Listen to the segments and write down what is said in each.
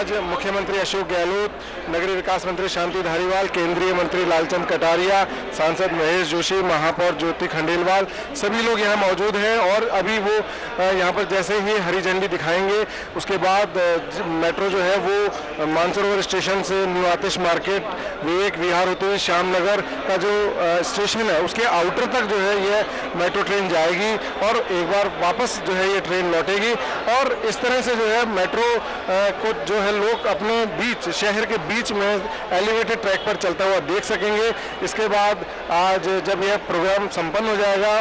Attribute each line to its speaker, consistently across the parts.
Speaker 1: आज मुख्यमंत्री अशोक गहलोत, नगरीय विकास मंत्री शांति धारीवाल, केंद्रीय मंत्री लालचंद कटारिया, सांसद महेश जोशी, महापौर ज्योति खंडेलवाल सभी लोग यहाँ मौजूद हैं। और अभी वो यहाँ पर जैसे ही हरी झंडी दिखाएंगे उसके बाद मेट्रो जो है वो मानसरोवर स्टेशन से न्यू आतिश मार्केट, विवेक विहार होते हुए श्यामनगर का जो स्टेशन है उसके आउटर तक जो है ये मेट्रो ट्रेन जाएगी और एक बार वापस जो है ये ट्रेन लौटेगी। और इस तरह से जो है मेट्रो को जो है लोग अपने बीच, शहर के बीच में एलिवेटेड ट्रैक पर चलता हुआ देख सकेंगे। इसके बाद आज जब यह प्रोग्राम संपन्न हो जाएगा,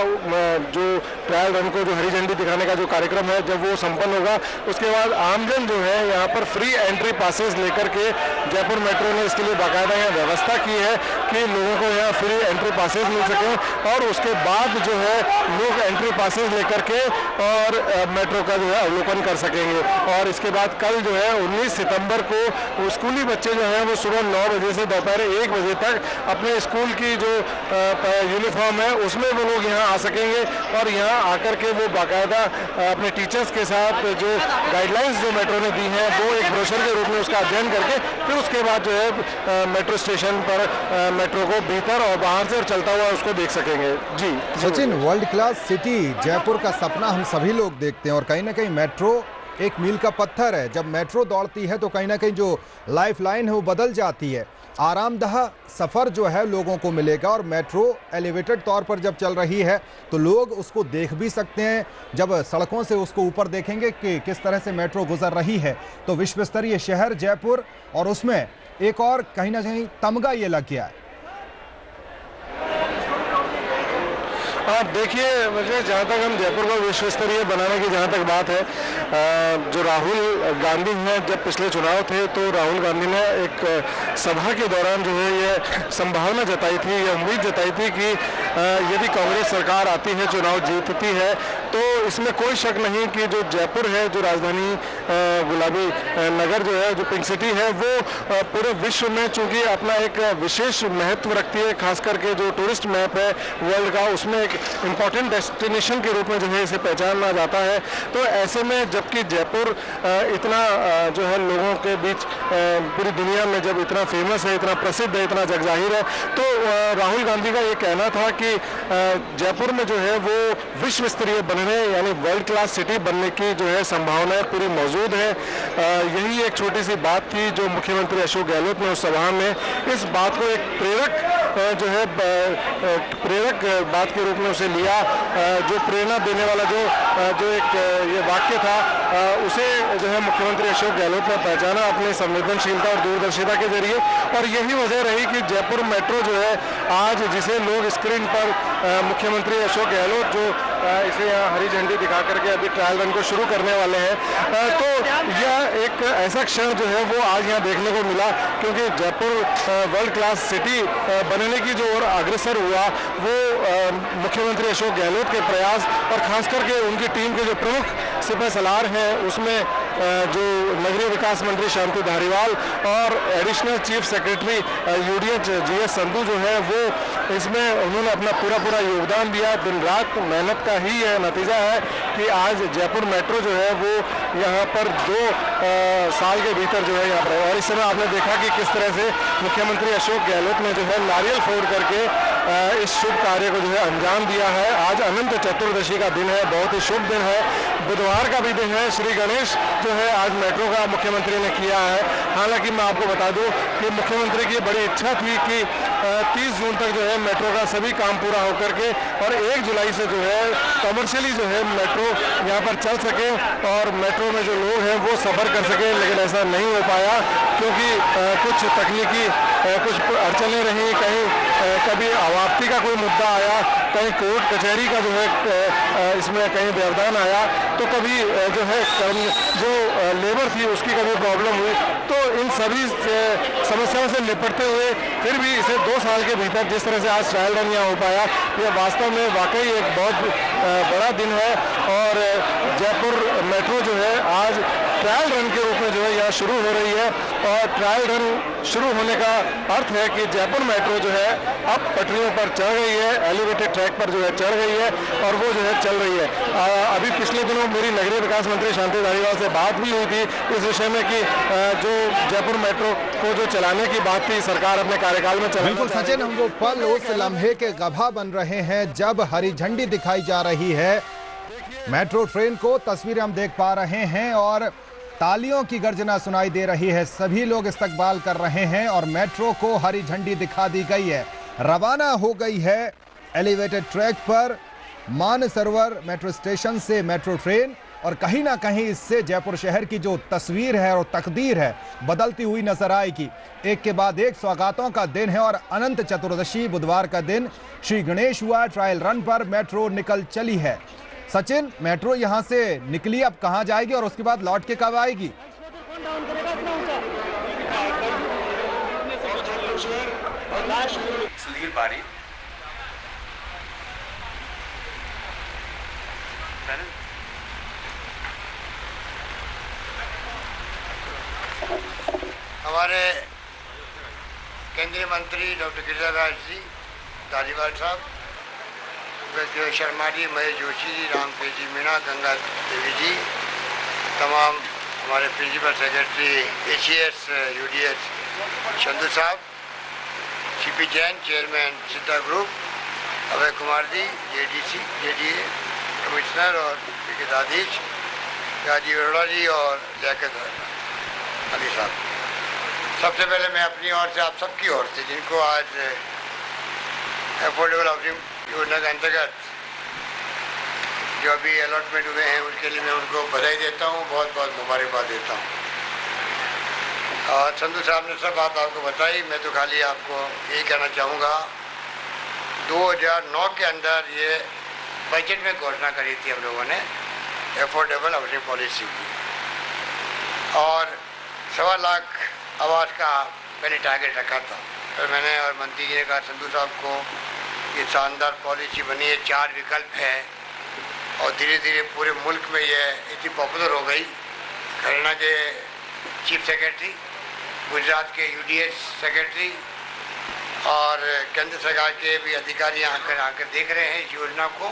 Speaker 1: जो ट्रायल रन को जो हरी झंडी दिखाने का जो कार्यक्रम है जब वो संपन्न होगा उसके बाद आमजन जो है यहाँ पर फ्री एंट्री पासेस लेकर के, जयपुर मेट्रो ने इसके लिए बाकायदा यहाँ व्यवस्था की है कि लोगों को यहाँ फ्री एंट्री पासेस मिल सकें और उसके बाद जो है लोग एंट्री पासेस लेकर के और मेट्रो का जो है अवलोकन कर सकेंगे। और इसके बाद कल जो है 19 सितंबर को स्कूली बच्चे जो हैं वो सुबह 9 बजे से दोपहर 1 बजे तक अपने स्कूल की जो यूनिफॉर्म है उसमें वो लोग यहाँ आ सकेंगे और यहाँ आकर के वो बाकायदा अपने टीचर्स के साथ जो गाइडलाइंस जो मेट्रो ने दी हैं वो एक ब्रोशर के रूप में उसका अध्ययन करके फिर उसके बाद जो है मेट्रो स्टेशन पर मेट्रो को भीतर और बाहर से और चलता हुआ उसको देख सकेंगे। जी
Speaker 2: Sachin, world class city Jaipur का सपना हम सभी लोग देखते हैं और कहीं ना कहीं मेट्रो एक मील का पत्थर है। जब मेट्रो दौड़ती है तो कहीं ना कहीं जो लाइफ लाइन है वो बदल जाती है। आरामदाह सफ़र जो है लोगों को मिलेगा और मेट्रो एलिवेटेड तौर पर जब चल रही है तो लोग उसको देख भी सकते हैं। जब सड़कों से उसको ऊपर देखेंगे कि किस तरह से मेट्रो गुजर रही है तो विश्व स्तरीय शहर जयपुर और उसमें एक और कहीं ना कहीं तमगा ये लग गया है।
Speaker 1: आप देखिए, मुझे जहाँ तक हम जयपुर को विश्व स्तरीय बनाने की जहाँ तक बात है, जो राहुल गांधी हैं जब पिछले चुनाव थे तो राहुल गांधी ने एक सभा के दौरान जो है ये संभावना जताई थी, ये उम्मीद जताई थी कि यदि कांग्रेस सरकार आती है, चुनाव जीतती है तो इसमें कोई शक नहीं कि जो जयपुर है, जो राजधानी गुलाबी नगर जो है, जो पिंक सिटी है, वो पूरे विश्व में चूंकि अपना एक विशेष महत्व रखती है, खास करके जो टूरिस्ट मैप है वर्ल्ड का उसमें एक इम्पॉर्टेंट डेस्टिनेशन के रूप में जो है इसे पहचाना जाता है। तो ऐसे में जबकि जयपुर इतना जो है लोगों के बीच पूरी दुनिया में जब इतना फेमस है, इतना प्रसिद्ध है, इतना जगजाहिर है, तो राहुल गांधी का ये कहना था कि जयपुर में जो है वो विश्व स्तरीय बनने यानी वर्ल्ड क्लास सिटी बनने की जो है संभावनाएं पूरी मौजूद है। यही एक छोटी सी बात थी जो मुख्यमंत्री अशोक गहलोत ने उस सभा में इस बात को एक प्रेरक जो है प्रेरक बात के रूप में उसे लिया, जो प्रेरणा देने वाला जो एक ये वाक्य था उसे जो है मुख्यमंत्री अशोक गहलोत ने पहचाना अपनी संवेदनशीलता और दूरदर्शिता के जरिए। और यही वजह रही कि जयपुर मेट्रो जो है आज जिसे लोग स्क्रीन पर मुख्यमंत्री अशोक गहलोत जो इसे यहाँ हरी झंडी दिखा करके अभी ट्रायल रन को शुरू करने वाले हैं, तो यह एक ऐसा क्षण जो है वो आज यहाँ देखने को मिला, क्योंकि जयपुर वर्ल्ड क्लास सिटी बनने की जो ओर अग्रसर हुआ वो मुख्यमंत्री अशोक गहलोत के प्रयास और खास करके उनकी टीम के जो प्रमुख सिपह सलार हैं उसमें जो नगरीय विकास मंत्री शांति धारीवाल और additional chief secretary UDH GS Sandhu जो है वो इसमें उन्होंने अपना पूरा योगदान दिया। दिन रात मेहनत का ही यह नतीजा है कि आज जयपुर मेट्रो जो है वो यहाँ पर 2 साल के भीतर जो है यहाँ पर, और इस समय आपने देखा कि किस तरह से मुख्यमंत्री अशोक गहलोत ने जो है नारियल फोड़ करके इस शुभ कार्य को जो है अंजाम दिया है। आज अनंत चतुर्दशी का दिन है, बहुत ही शुभ दिन है, बुधवार का भी दिन है। श्री गणेश जो है आज मेट्रो का मुख्यमंत्री ने किया है। हालांकि मैं आपको बता दूं कि मुख्यमंत्री की बड़ी इच्छा थी कि 30 जून तक जो है मेट्रो का सभी काम पूरा होकर के और 1 जुलाई से जो है कमर्शियली जो है मेट्रो यहाँ पर चल सके और मेट्रो में जो लोग हैं वो सफ़र कर सके, लेकिन ऐसा नहीं हो पाया क्योंकि कुछ तकनीकी कुछ अड़चनें रहीं, कहीं कभी अवाप्ति का कोई मुद्दा आया, कहीं कोर्ट कचहरी का जो है इसमें कहीं व्यवधान आया, तो कभी जो है जो लेबर थी उसकी कभी प्रॉब्लम हुई। तो इन सभी समस्याओं से निपटते हुए फिर भी इसे 2 साल के भीतर जिस तरह से आज ट्रायल रन यहाँ हो पाया, यह वास्तव में वाकई एक बहुत बड़ा दिन है और जयपुर मेट्रो जो है आज ट्रायल रन के रूप में जो है यहाँ शुरू हो रही है और ट्रायल रन शुरू होने का अर्थ है कि जयपुर मेट्रो जो है अब पटरियों पर चढ़ गई है, एलिवेटेड ट्रैक पर जो है चढ़ गई है और वो जो है चल रही है। अभी पिछले दिनों मेरी नगरीय विकास मंत्री शांति धारीवाल से बात भी हुई थी इस विषय में कि जो जयपुर मेट्रो को जो चलाने की बात थी सरकार अपने कार्यकाल में चलाना।
Speaker 2: बिल्कुल सचिन, हम वो पल उस लम्हे के गवाह बन रहे हैं जब हरी झंडी दिखाई जा रही है मेट्रो ट्रेन को। तस्वीरें हम देख पा रहे हैं और तालियों की गर्जना सुनाई दे रही है, सभी लोग इस्तकबाल कर रहे हैं और मेट्रो को हरी झंडी दिखा दी गई है। रवाना हो गई है एलिवेटेड ट्रैक पर मानसरोवर मेट्रो स्टेशन से मेट्रो ट्रेन और कहीं ना कहीं इससे जयपुर शहर की जो तस्वीर है और तकदीर है बदलती हुई नजर आएगी। एक के बाद एक सौगातों का दिन है और अनंत चतुर्दशी बुधवार का दिन श्री गणेश हुआ। ट्रायल रन पर मेट्रो निकल चली है। सचिन, मेट्रो यहां से निकली, अब कहां जाएगी और उसके बाद लौट के कब आएगी?
Speaker 3: सुधीर पारी
Speaker 4: हमारे केंद्रीय मंत्री डॉक्टर गिरिराज जी धारीवाल साहब, शर्मा जी, महेश जोशी जी, रामप्रीत जी मीणा, गंगा देवी जी, तमाम हमारे principal secretary ACS UDS Chandu साहब, CP Jain chairman Siddha group, Abhay Kumar ji JDC JDA commissioner और विकेताधीश, राजीव अरोड़ा जी और लियाकत अली साहब। सबसे पहले मैं अपनी ओर से आप सबकी ओर से जिनको आज अफोर्डेबल हाउसिंग योजना के अंतर्गत जो अभी अलॉटमेंट हुए हैं उनके लिए मैं उनको बधाई देता हूँ, बहुत बहुत मुबारकबाद देता हूँ। और संधू साहब ने सब बात आपको बताई, मैं तो खाली आपको यही कहना चाहूँगा 2009 के अंदर ये बजट में घोषणा करी थी हम लोगों ने अफोर्डेबल हाउसिंग पॉलिसी की और 1.25 लाख आवास का मैंने टारगेट रखा था। फिर मैंने और मंत्री जी ने कहा संधू साहब को ये शानदार पॉलिसी बनी है, 4 विकल्प है और धीरे धीरे पूरे मुल्क में ये इतनी पॉपुलर हो गई। हरियाणा के चीफ सेक्रेटरी, गुजरात के UDS सेक्रेटरी और केंद्र सरकार के भी अधिकारी आकर देख रहे हैं इस योजना को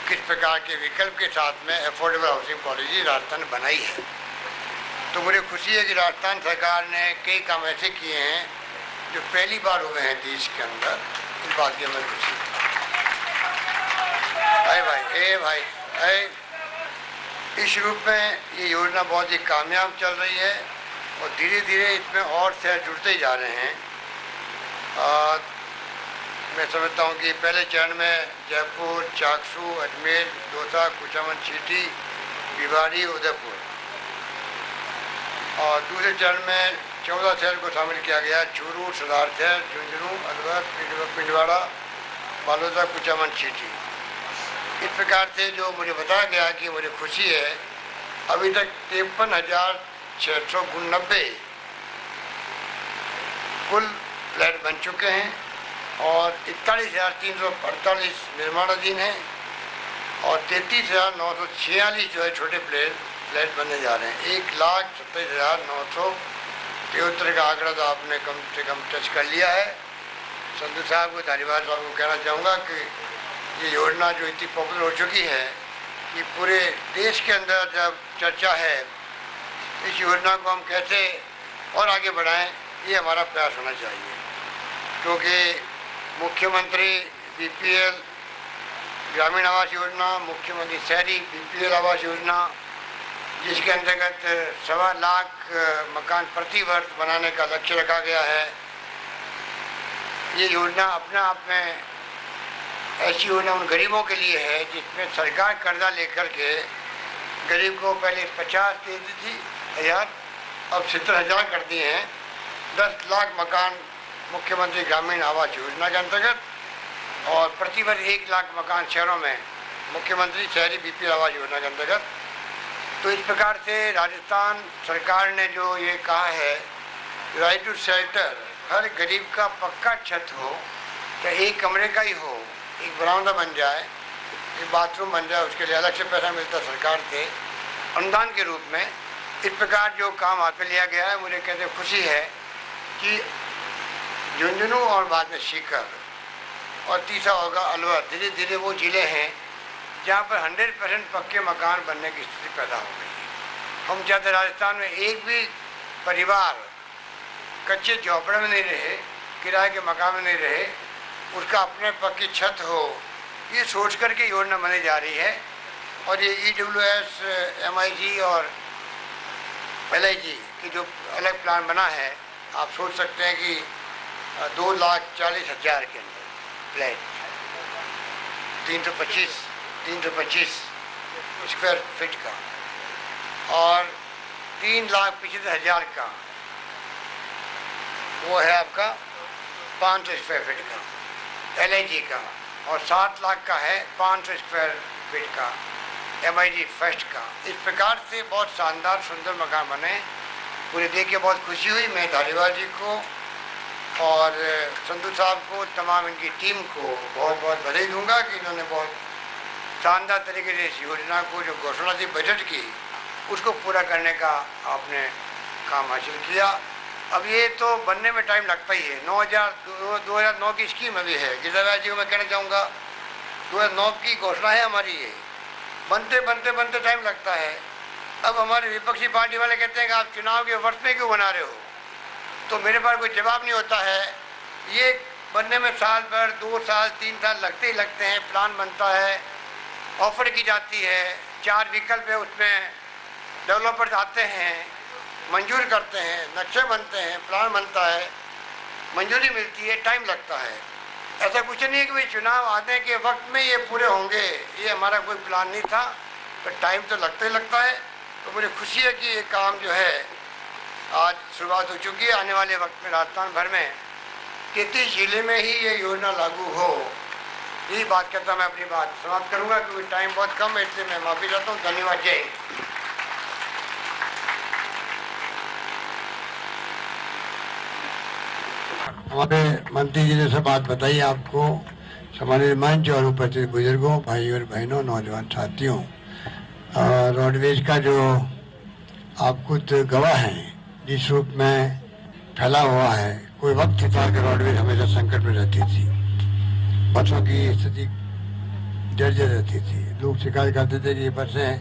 Speaker 4: किस प्रकार के विकल्प के साथ में अफोर्डेबल हाउसिंग पॉलिसी राजस्थान ने बनाई है। तो मुझे खुशी है कि राजस्थान सरकार ने कई काम ऐसे किए हैं जो पहली बार हुए हैं देश के अंदर, इस बात की हमें खुशी है। इस रूप में ये योजना बहुत ही कामयाब चल रही है और धीरे धीरे इसमें और शहर जुड़ते ही जा रहे हैं। मैं समझता हूँ कि पहले चरण में जयपुर, चाकसू, अजमेर, दौसा, कुचामन सिटी, भिवाड़ी, उदयपुर और दूसरे चरण में 14 शहर को शामिल किया गया, चूरू, सरदार शहर, झुंझुनू, अलवर, पिंडवाड़ा, बालोदा, कुचामन सिटी। इस प्रकार से जो मुझे बताया गया कि मुझे खुशी है अभी तक 53,690 कुल फ्लैट बन चुके हैं और 41,348 निर्माणाधीन हैं और 33,946 जो है छोटे फ्लैट बनने जा रहे हैं। 1,27,973 का आंकड़ा तो आपने कम से कम टच कर लिया है। संधू साहब को, धारीवाल साहब को कहना चाहूँगा कि ये योजना जो इतनी पॉपुलर हो चुकी है कि पूरे देश के अंदर जब चर्चा है इस योजना को हम कैसे और आगे बढ़ाएं, ये हमारा प्रयास होना चाहिए। क्योंकि मुख्यमंत्री BPL ग्रामीण आवास योजना, मुख्यमंत्री शहरी BPL आवास योजना, जिसके अंतर्गत 1.25 लाख मकान प्रति वर्ष बनाने का लक्ष्य रखा गया है। ये योजना अपने आप में ऐसी योजना उन गरीबों के लिए है जिसमें सरकार कर्जा लेकर के गरीब को पहले 50 दे दी थी हज़ार, अब 70,000 कर दिए हैं। 10 लाख मकान मुख्यमंत्री ग्रामीण आवास योजना के अंतर्गत और प्रतिवर्ष 1 लाख मकान शहरों में मुख्यमंत्री शहरी BPL आवास योजना के अंतर्गत। तो इस प्रकार से राजस्थान सरकार ने जो ये कहा है राइट टू शेल्टर, हर गरीब का पक्का छत हो, चाहे एक कमरे का ही हो, एक बरामदा बन जाए कि बाथरूम बन जाए, उसके लिए अलग से पैसा मिलता सरकार से अनुदान के रूप में। इस प्रकार जो काम हाथ में लिया गया है, मुझे कहते खुशी है कि झुंझुनू और बाद में सीकर और तीसरा होगा अलवर, धीरे धीरे वो ज़िले हैं जहाँ पर 100% पक्के मकान बनने की स्थिति पैदा हो गई है। हम चाहते राजस्थान में एक भी परिवार कच्चे झोपड़े में नहीं रहे, किराए के मकान में नहीं रहे, उसका अपने पक्की छत हो, ये सोच करके योजना बनाई जा रही है। और ये EWS, MIG और LIG की जो अलग प्लान बना है, आप सोच सकते हैं कि 2,40,000 के अंदर फ्लैट 325 स्क्वायर फीट का और 3,75,000 का वो है आपका 500 स्क्वायर फीट का LIG का, और 7 लाख का है 500 स्क्वायर फीट का MIG फर्स्ट का। इस प्रकार से बहुत शानदार सुंदर मकान बने। पूरे देख के बहुत खुशी हुई। मैं धालीवाल जी को और संधू साहब को, तमाम इनकी टीम को बहुत बहुत बधाई दूंगा कि इन्होंने बहुत शानदार तरीके से इस योजना को जो घोषणा थी बजट की, उसको पूरा करने का आपने काम हासिल किया। अब ये तो बनने में टाइम लगता ही है। 2009 की स्कीम अभी है। गिरिराज जी को मैं कहना चाहूँगा 2009 की घोषणा है हमारी, ये बनते टाइम लगता है। अब हमारे विपक्षी पार्टी वाले कहते हैं कि आप चुनाव के वर्ष में क्यों बना रहे हो, तो मेरे पास कोई जवाब नहीं होता है। ये बनने में साल भर, 2 साल, 3 साल लगते ही लगते हैं। प्लान बनता है, ऑफर की जाती है, 4 विकल्प है, उसमें डेवलपर्स आते हैं, मंजूर करते हैं, नक्शे बनते हैं, प्लान बनता है, मंजूरी मिलती है, टाइम लगता है। ऐसा कुछ नहीं है कि भाई चुनाव आने के वक्त में ये पूरे होंगे, ये हमारा कोई प्लान नहीं था, पर टाइम तो लगता ही लगता है। तो मुझे खुशी है कि ये काम जो है आज शुरुआत हो चुकी है। आने वाले वक्त में राजस्थान भर में 33 जिले में ही ये योजना लागू हो, यही बात करता मैं अपनी बात समाप्त करूँगा क्योंकि टाइम बहुत कम है, इसलिए मैं माफ़ी चाहता हूँ। धन्यवाद। जय।
Speaker 3: हमारे मंत्री जी ने सब बात बताई आपको, हमारे मंच और उपस्थित बुजुर्गों, भाई और बहनों, नौजवान साथियों। रोडवेज का जो आप खुद गवाह हैं, जिस रूप में फैला हुआ है। कोई वक्त था कि रोडवेज हमेशा संकट में रहती थी, बसों की स्थिति जर्जर रहती थी, लोग शिकायत करते थे कि ये बसें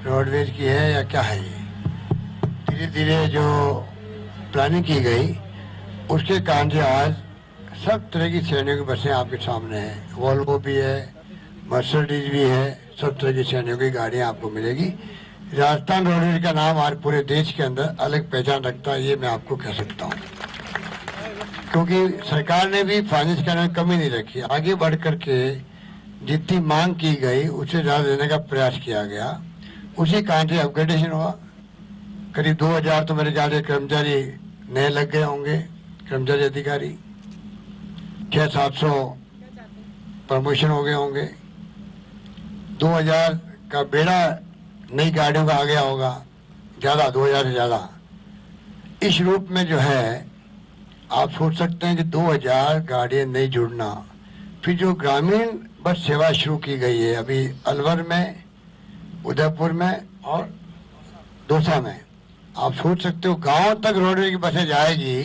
Speaker 3: रोडवेज की है या क्या है। ये धीरे धीरे जो प्लानिंग की गई उसके कारण से आज सब तरह की श्रेणियों की बसें आपके सामने हैं। वोल्वो भी है, मर्सिडीज भी है, सब तरह की श्रेणियों की गाड़ियां आपको मिलेगी। राजस्थान रोडवेज का नाम आज पूरे देश के अंदर अलग पहचान रखता है, ये मैं आपको कह सकता हूँ, क्योंकि सरकार ने भी फाइनेंस करने में कमी नहीं रखी। आगे बढ़ करके जितनी मांग की गई उससे ज़्यादा देने का प्रयास किया गया, उसी कारण से अपग्रेडेशन हुआ। करीब 2000 तो मेरे ख्याल से कर्मचारी नए लग गए होंगे, कर्मचारी अधिकारी 600-700 प्रमोशन हो गए होंगे। 2000 का बेड़ा नई गाड़ियों का आ गया होगा, ज़्यादा 2000 से ज़्यादा। इस रूप में जो है आप सोच सकते हैं कि 2000 गाड़ियाँ नई जुड़ना। फिर जो ग्रामीण बस सेवा शुरू की गई है अभी अलवर में, उदयपुर में और दौसा में, आप सोच सकते हो गांव तक रोडवेज की बसें जाएगी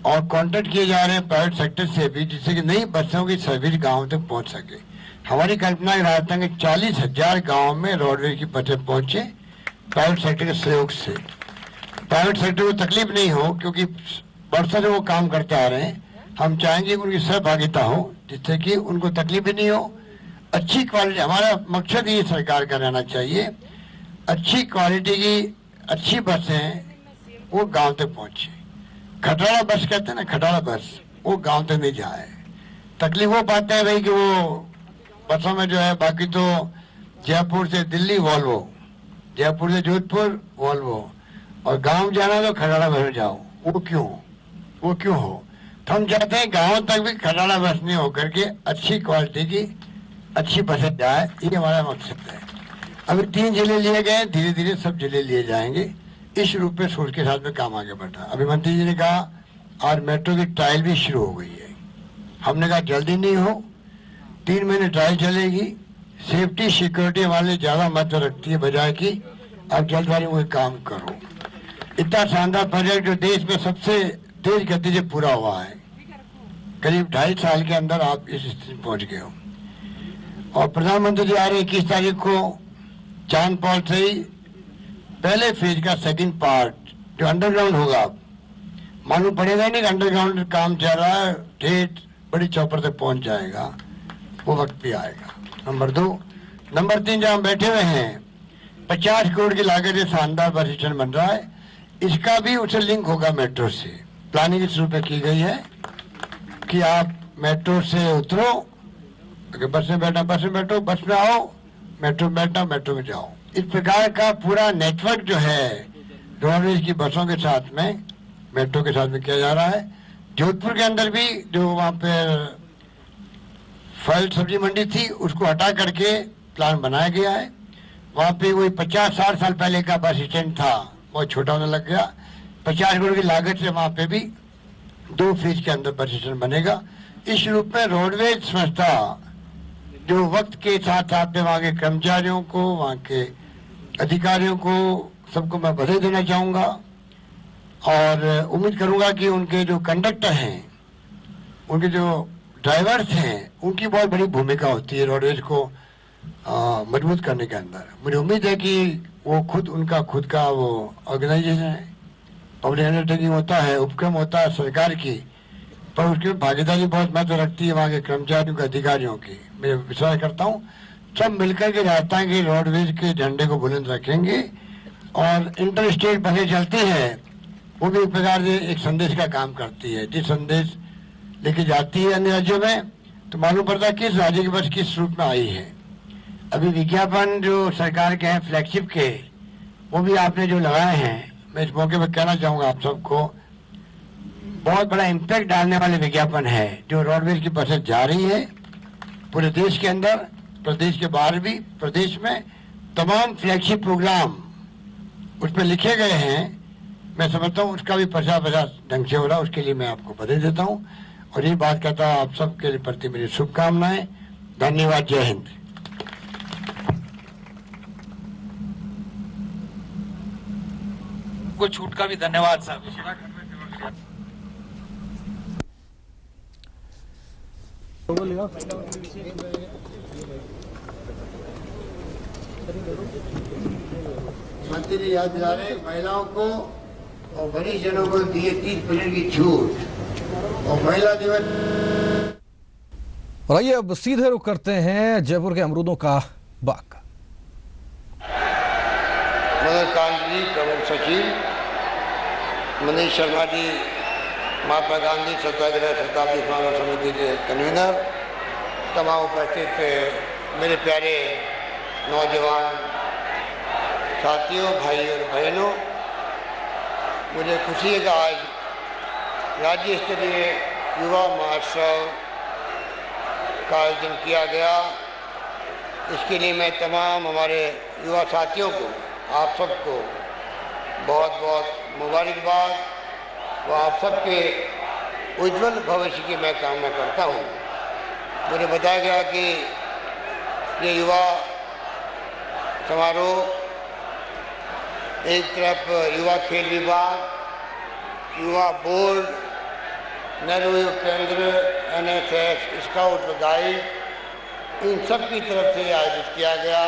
Speaker 3: और कॉन्ट्रैक्ट किए जा रहे हैं प्राइवेट सेक्टर से भी, जिससे कि नई बसों की सर्विस गांव तक पहुंच सके। हमारी कल्पना है राजस्थान के 40,000 गाँव में रोडवेज की बसें पहुंचे प्राइवेट सेक्टर के सहयोग से। प्राइवेट सेक्टर को तकलीफ नहीं हो, क्योंकि वर्षों से वो काम करते आ रहे हैं। हम चाहेंगे कि उनकी सहभागिता हो, जिससे कि उनको तकलीफ भी नहीं हो। अच्छी क्वालिटी, हमारा मकसद ये सरकार का रहना चाहिए, अच्छी क्वालिटी की अच्छी बसें वो गांव तक पहुंचे। खटारा बस कहते हैं ना, खटारा बस वो गांव तक नहीं जाए। तकलीफ वो पाते हैं भाई कि वो बसों में जो है, बाकी तो जयपुर से दिल्ली वॉल्वो, जयपुर से जोधपुर वॉल्वो, और गांव जाना तो खटारा बस में जाओ। वो क्यों हो? तो हम चाहते हैं गाँव तक भी खटारा बस नहीं होकर के अच्छी क्वालिटी की अच्छी बसें जाए, ये हमारा मकसद है। अभी 3 जिले लिए गए, धीरे धीरे सब जिले लिए जाएंगे। इस रूप में सोच के साथ में काम आगे बढ़ रहा है। अभी मंत्री जी ने कहा आज मेट्रो की ट्रायल भी शुरू हो गई है। हमने कहा जल्दी नहीं हो, 3 महीने ट्रायल चलेगी, सेफ्टी सिक्योरिटी वाले ज़्यादा महत्व रखती है बजाय कि आप जल्दबाजी में काम करो। इतना शानदार प्रोजेक्ट जो देश में सबसे तेज गति से पूरा हुआ है, करीब 2.5 साल के अंदर आप इस स्थिति में पहुंच गए हो। और प्रधानमंत्री जी आ रहे 21 तारीख को चांद पॉल से ही पहले फेज का सेकंड पार्ट जो अंडरग्राउंड होगा, मालूम पड़ेगा नहीं कि अंडरग्राउंड काम चल रहा है, ठेठ बड़ी चौपर तक पहुंच जाएगा, वो वक्त भी आएगा। नंबर 2। नंबर 3, जहाँ बैठे हुए हैं 50 करोड़ की लागत से शानदार बस स्टैंड बन रहा है, इसका भी उससे लिंक होगा मेट्रो से। प्लानिंग इस रूप में की गई है कि आप मेट्रो से उतरो, अगर बस में बैठना बस में बैठो, बस में आओ, मेट्रो में बैठना मेट्रो में जाओ। इस प्रकार का पूरा नेटवर्क जो है रोडवेज की बसों के साथ में, मेट्रो के साथ में किया जा रहा है। जोधपुर के अंदर भी जो वहाँ पे फल सब्जी मंडी थी उसको हटा करके प्लान बनाया गया है। वहाँ पे वही 50-60 साल पहले का बस स्टैंड था, बहुत छोटा होने लग गया। 50 करोड़ की लागत से वहाँ पे भी 2 फेज के अंदर बस स्टैंड बनेगा। इस रूप में रोडवेज संस्था जो वक्त के साथ साथ में वहाँ के कर्मचारियों को, वहाँ के अधिकारियों को, सबको मैं बधाई देना चाहूँगा और उम्मीद करूँगा कि उनके जो कंडक्टर हैं, उनके जो ड्राइवर्स हैं, उनकी बहुत बड़ी भूमिका होती है रोडवेज को मजबूत करने के अंदर। मुझे उम्मीद है कि वो खुद, उनका खुद का वो ऑर्गेनाइजेशन है, पब्लिक अंडरटेकिंग होता है, उपक्रम होता है सरकार की, पर उसकी भागीदारी बहुत महत्व रखती है वहाँ के कर्मचारियों के, अधिकारियों की। मैं विश्वास करता हूँ सब मिलकर के चाहता है कि रोडवेज के झंडे को बुलंद रखेंगे। और इंटर स्टेट बसें चलती है, वो भी एक प्रकार से एक संदेश का काम करती है। जिस संदेश लेके जाती है अन्य राज्यों में, तो मालूम पड़ता है किस राज्य की बस किस रूट में आई है। अभी विज्ञापन जो सरकार के हैं फ्लैगशिप के, वो भी आपने जो लगाए हैं, मैं इस मौके पर कहना चाहूँगा आप सबको, बहुत बड़ा इम्पैक्ट डालने वाले विज्ञापन है। जो रोडवेज की बसें जा रही है पूरे देश के अंदर, प्रदेश के बाहर भी, प्रदेश में तमाम फ्लैगशिप प्रोग्राम उसमें लिखे गए हैं। मैं समझता हूँ उसका भी प्रचार ढंग से हो रहा है, उसके लिए मैं आपको बधाई देता हूँ और ये बात कहता हूँ आप सबके प्रति मेरी शुभकामनाएं। धन्यवाद। जय हिंद।
Speaker 5: को छूट का भी धन्यवाद साहब।
Speaker 4: मंत्री जी याद दिला रहे महिलाओं को और वरिष्ठ जनों को दिए 30% की छूट और महिला दिवस।
Speaker 2: और आइए अब सीधे रुख करते हैं जयपुर के अमरूदों का बाग का।
Speaker 4: मदन कांत जी प्रमुख सचिव, मनीष शर्मा जी महात्मा गांधी सत्याग्रह शताब्दी स्मारक समिति के कन्वीनर, तमाम उपस्थित मेरे प्यारे नौजवान साथियों, भाई और बहनों, मुझे खुशी है कि आज राज्य स्तरीय युवा महोत्सव का आयोजन किया गया। इसके लिए मैं तमाम हमारे युवा साथियों को, आप सबको बहुत बहुत मुबारकबाद व आप सबके उज्जवल भविष्य की मैं कामना करता हूँ। मुझे बताया गया कि ये युवा समारोह एक तरफ युवा खेल विभाग, युवा बोर्ड, नेहरू युवा केंद्र, NSS, स्काउट व गाइड, इन सब की तरफ से आयोजित किया गया।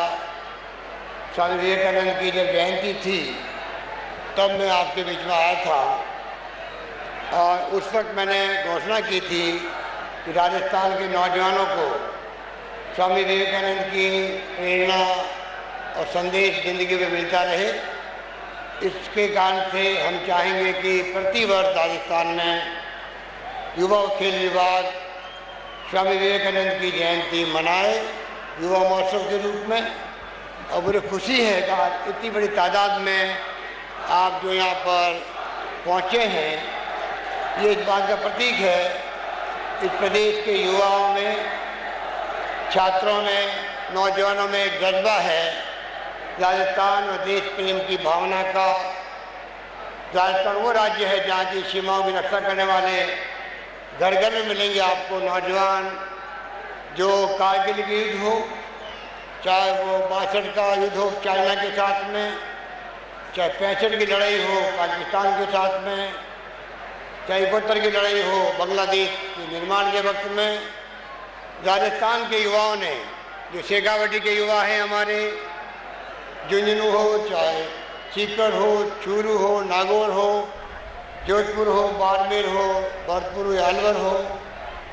Speaker 4: स्वामी विवेकानंद की जब जयंती थी तब मैं आपके बीच में आया था और उस वक्त मैंने घोषणा की थी कि राजस्थान के नौजवानों को स्वामी विवेकानंद की प्रेरणा और संदेश जिंदगी में मिलता रहे। इसके कारण से हम चाहेंगे कि प्रतिवर्ष राजस्थान में युवा खेल विभाग स्वामी विवेकानंद की जयंती मनाए युवा महोत्सव के रूप में। और मुझे खुशी है कि इतनी बड़ी तादाद में आप जो यहाँ पर पहुँचे हैं, ये इस बात का प्रतीक है इस प्रदेश के युवाओं में, छात्रों में, नौजवानों में एक जज्बा है राजस्थान और देश प्रेम की भावना का। राजस्थान वो राज्य है जहाँ की सीमाओं की रक्षा करने वाले घर घर में मिलेंगे आपको नौजवान, जो कारगिल की युद्ध हो चाहे वो 62 का युद्ध हो चाइना के साथ में, चाहे 65 की लड़ाई हो पाकिस्तान के साथ में, चाहे 71 की लड़ाई हो बांग्लादेश के निर्माण के वक्त में, राजस्थान के युवाओं ने, जो शेखावटी के युवा हैं हमारे, झुंझुनू हो, चाहे सीकर हो, चूरू हो, नागौर हो, जोधपुर हो, बाड़मेर हो, भरतपुर हो या अलवर हो,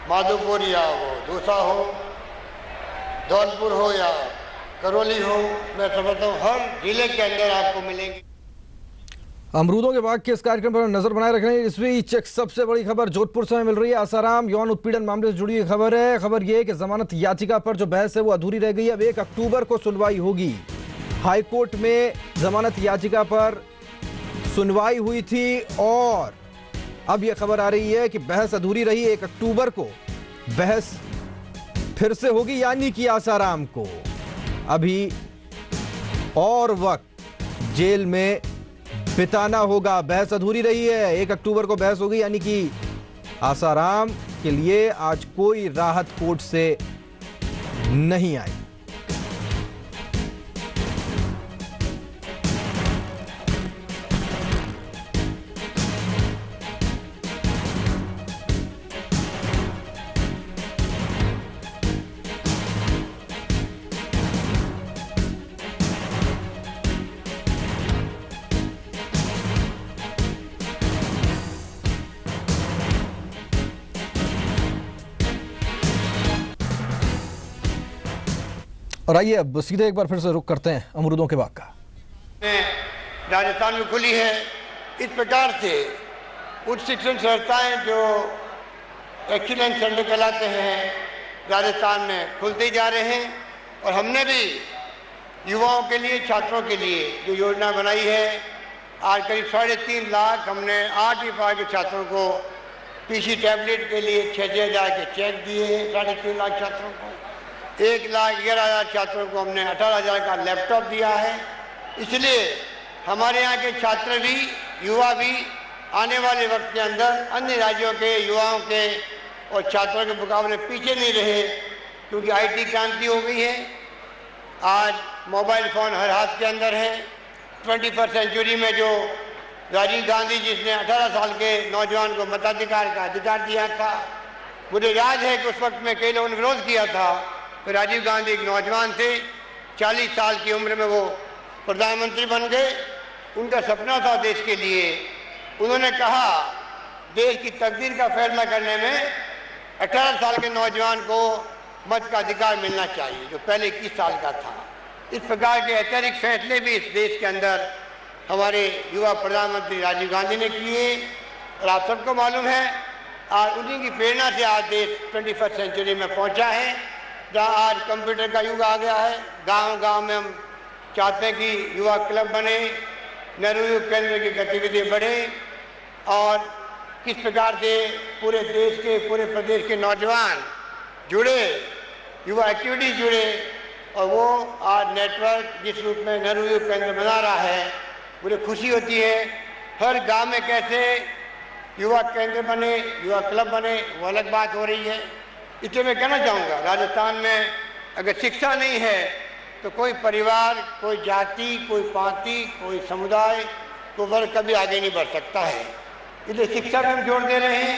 Speaker 4: माधोपुर या वो दौसा हो, धौलपुर हो या करौली हो, मैं समझता हूँ हर जिले के अंदर आपको मिलेंगे।
Speaker 2: अमरूदों के बाग के इस कार्यक्रम पर नजर बनाए रख रहे हैं। इस बीच एक सबसे बड़ी खबर जोधपुर से मिल रही है। आसाराम यौन उत्पीड़न मामले से जुड़ी खबर है। खबर यह है कि जमानत याचिका पर जो बहस है वो अधूरी रह गई है। अब 1 अक्टूबर को सुनवाई होगी। हाईकोर्ट में जमानत याचिका पर सुनवाई हुई थी और अब यह खबर आ रही है कि बहस अधूरी रही। 1 अक्टूबर को बहस फिर से होगी, यानी कि आसाराम को अभी और वक्त जेल में बिताना होगा। बहस अधूरी रही है। 1 अक्टूबर को बहस होगी, यानी कि आसाराम के लिए आज कोई राहत कोर्ट से नहीं आई। और आइए अब सीधे एक बार फिर से रुख करते हैं अमरूदों के बाग का।
Speaker 4: राजस्थान में खुली है। इस प्रकार से उच्च शिक्षण संस्थाएं जो एक्सीलेंस सेंटर कहलाते हैं राजस्थान में खुलते जा रहे हैं। और हमने भी युवाओं के लिए, छात्रों के लिए जो योजना बनाई है, आज करीब 3.5 लाख हमने 8वीं पार के छात्रों को पीसी टैबलेट के लिए 6,000 के चेक दिए हैं। 3.5 लाख छात्रों को 1,11,000 छात्रों को हमने 18,000 का लैपटॉप दिया है। इसलिए हमारे यहाँ के छात्र भी, युवा भी आने वाले वक्त के अंदर अन्य राज्यों के युवाओं के और छात्रों के मुकाबले पीछे नहीं रहे, क्योंकि IT क्रांति हो गई है। आज मोबाइल फ़ोन हर हाथ के अंदर है। 21वीं सेंचुरी में जो राजीव गांधी जिसने 18 साल के नौजवान को मताधिकार का अधिकार दिया था, मुझे याद है कि उस वक्त में कई लोगों ने विरोध किया था। तो राजीव गांधी एक नौजवान थे, 40 साल की उम्र में वो प्रधानमंत्री बन गए। उनका सपना था देश के लिए। उन्होंने कहा देश की तकदीर का फैसला करने में 18 साल के नौजवान को मत का अधिकार मिलना चाहिए, जो पहले 21 साल का था। इस प्रकार के ऐतिहासिक फैसले भी इस देश के अंदर हमारे युवा प्रधानमंत्री राजीव गांधी ने किए। और आप सबको मालूम है, आज उन्हीं की प्रेरणा से आज देश 21वीं सेंचुरी में पहुंचा है, जहाँ आज कंप्यूटर का युग आ गया है। गांव-गांव में हम चाहते हैं कि युवा क्लब बने, नेहरू युवा केंद्र की गतिविधियाँ बढ़े और किस प्रकार से पूरे देश के, पूरे प्रदेश के नौजवान जुड़े, युवा एक्टिविटी जुड़े। और वो आज नेटवर्क जिस रूप में नेहरू युवा केंद्र बना रहा है, मुझे खुशी होती है। हर गांव में कैसे युवा केंद्र बने, युवा क्लब बने, वो अलग बात हो रही है। इसलिए मैं कहना चाहूँगा, राजस्थान में अगर शिक्षा नहीं है तो कोई परिवार, कोई जाति, कोई पार्टी, कोई समुदाय, कोई वर्ग कभी आगे नहीं बढ़ सकता है। इसलिए शिक्षा में हम जोर दे रहे हैं।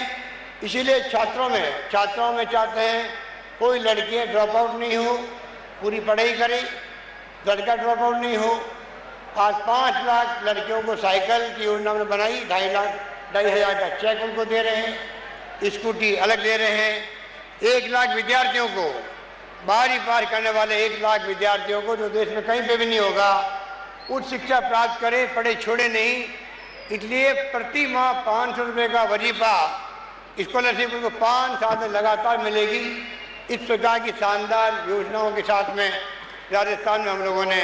Speaker 4: इसीलिए छात्रों में चाहते हैं कोई लड़कियाँ ड्रॉप आउट नहीं हो, पूरी पढ़ाई करें, लड़का ड्रॉप आउट नहीं हो। आज 5 लाख लड़कियों को साइकिल की योजना में बनाई, 2,500 का चेक उनको दे रहे हैं, स्कूटी अलग दे रहे हैं। 1 लाख विद्यार्थियों को, 12वीं पार करने वाले 1 लाख विद्यार्थियों को, जो देश में कहीं पे भी नहीं होगा, उच्च शिक्षा प्राप्त करे, पढ़े छोड़े नहीं। इसलिए प्रति माह 500 रुपये का वजीफा स्कॉलरशिप उनको 5 साल में लगातार मिलेगी। इस प्रकार की शानदार योजनाओं के साथ में राजस्थान में हम लोगों ने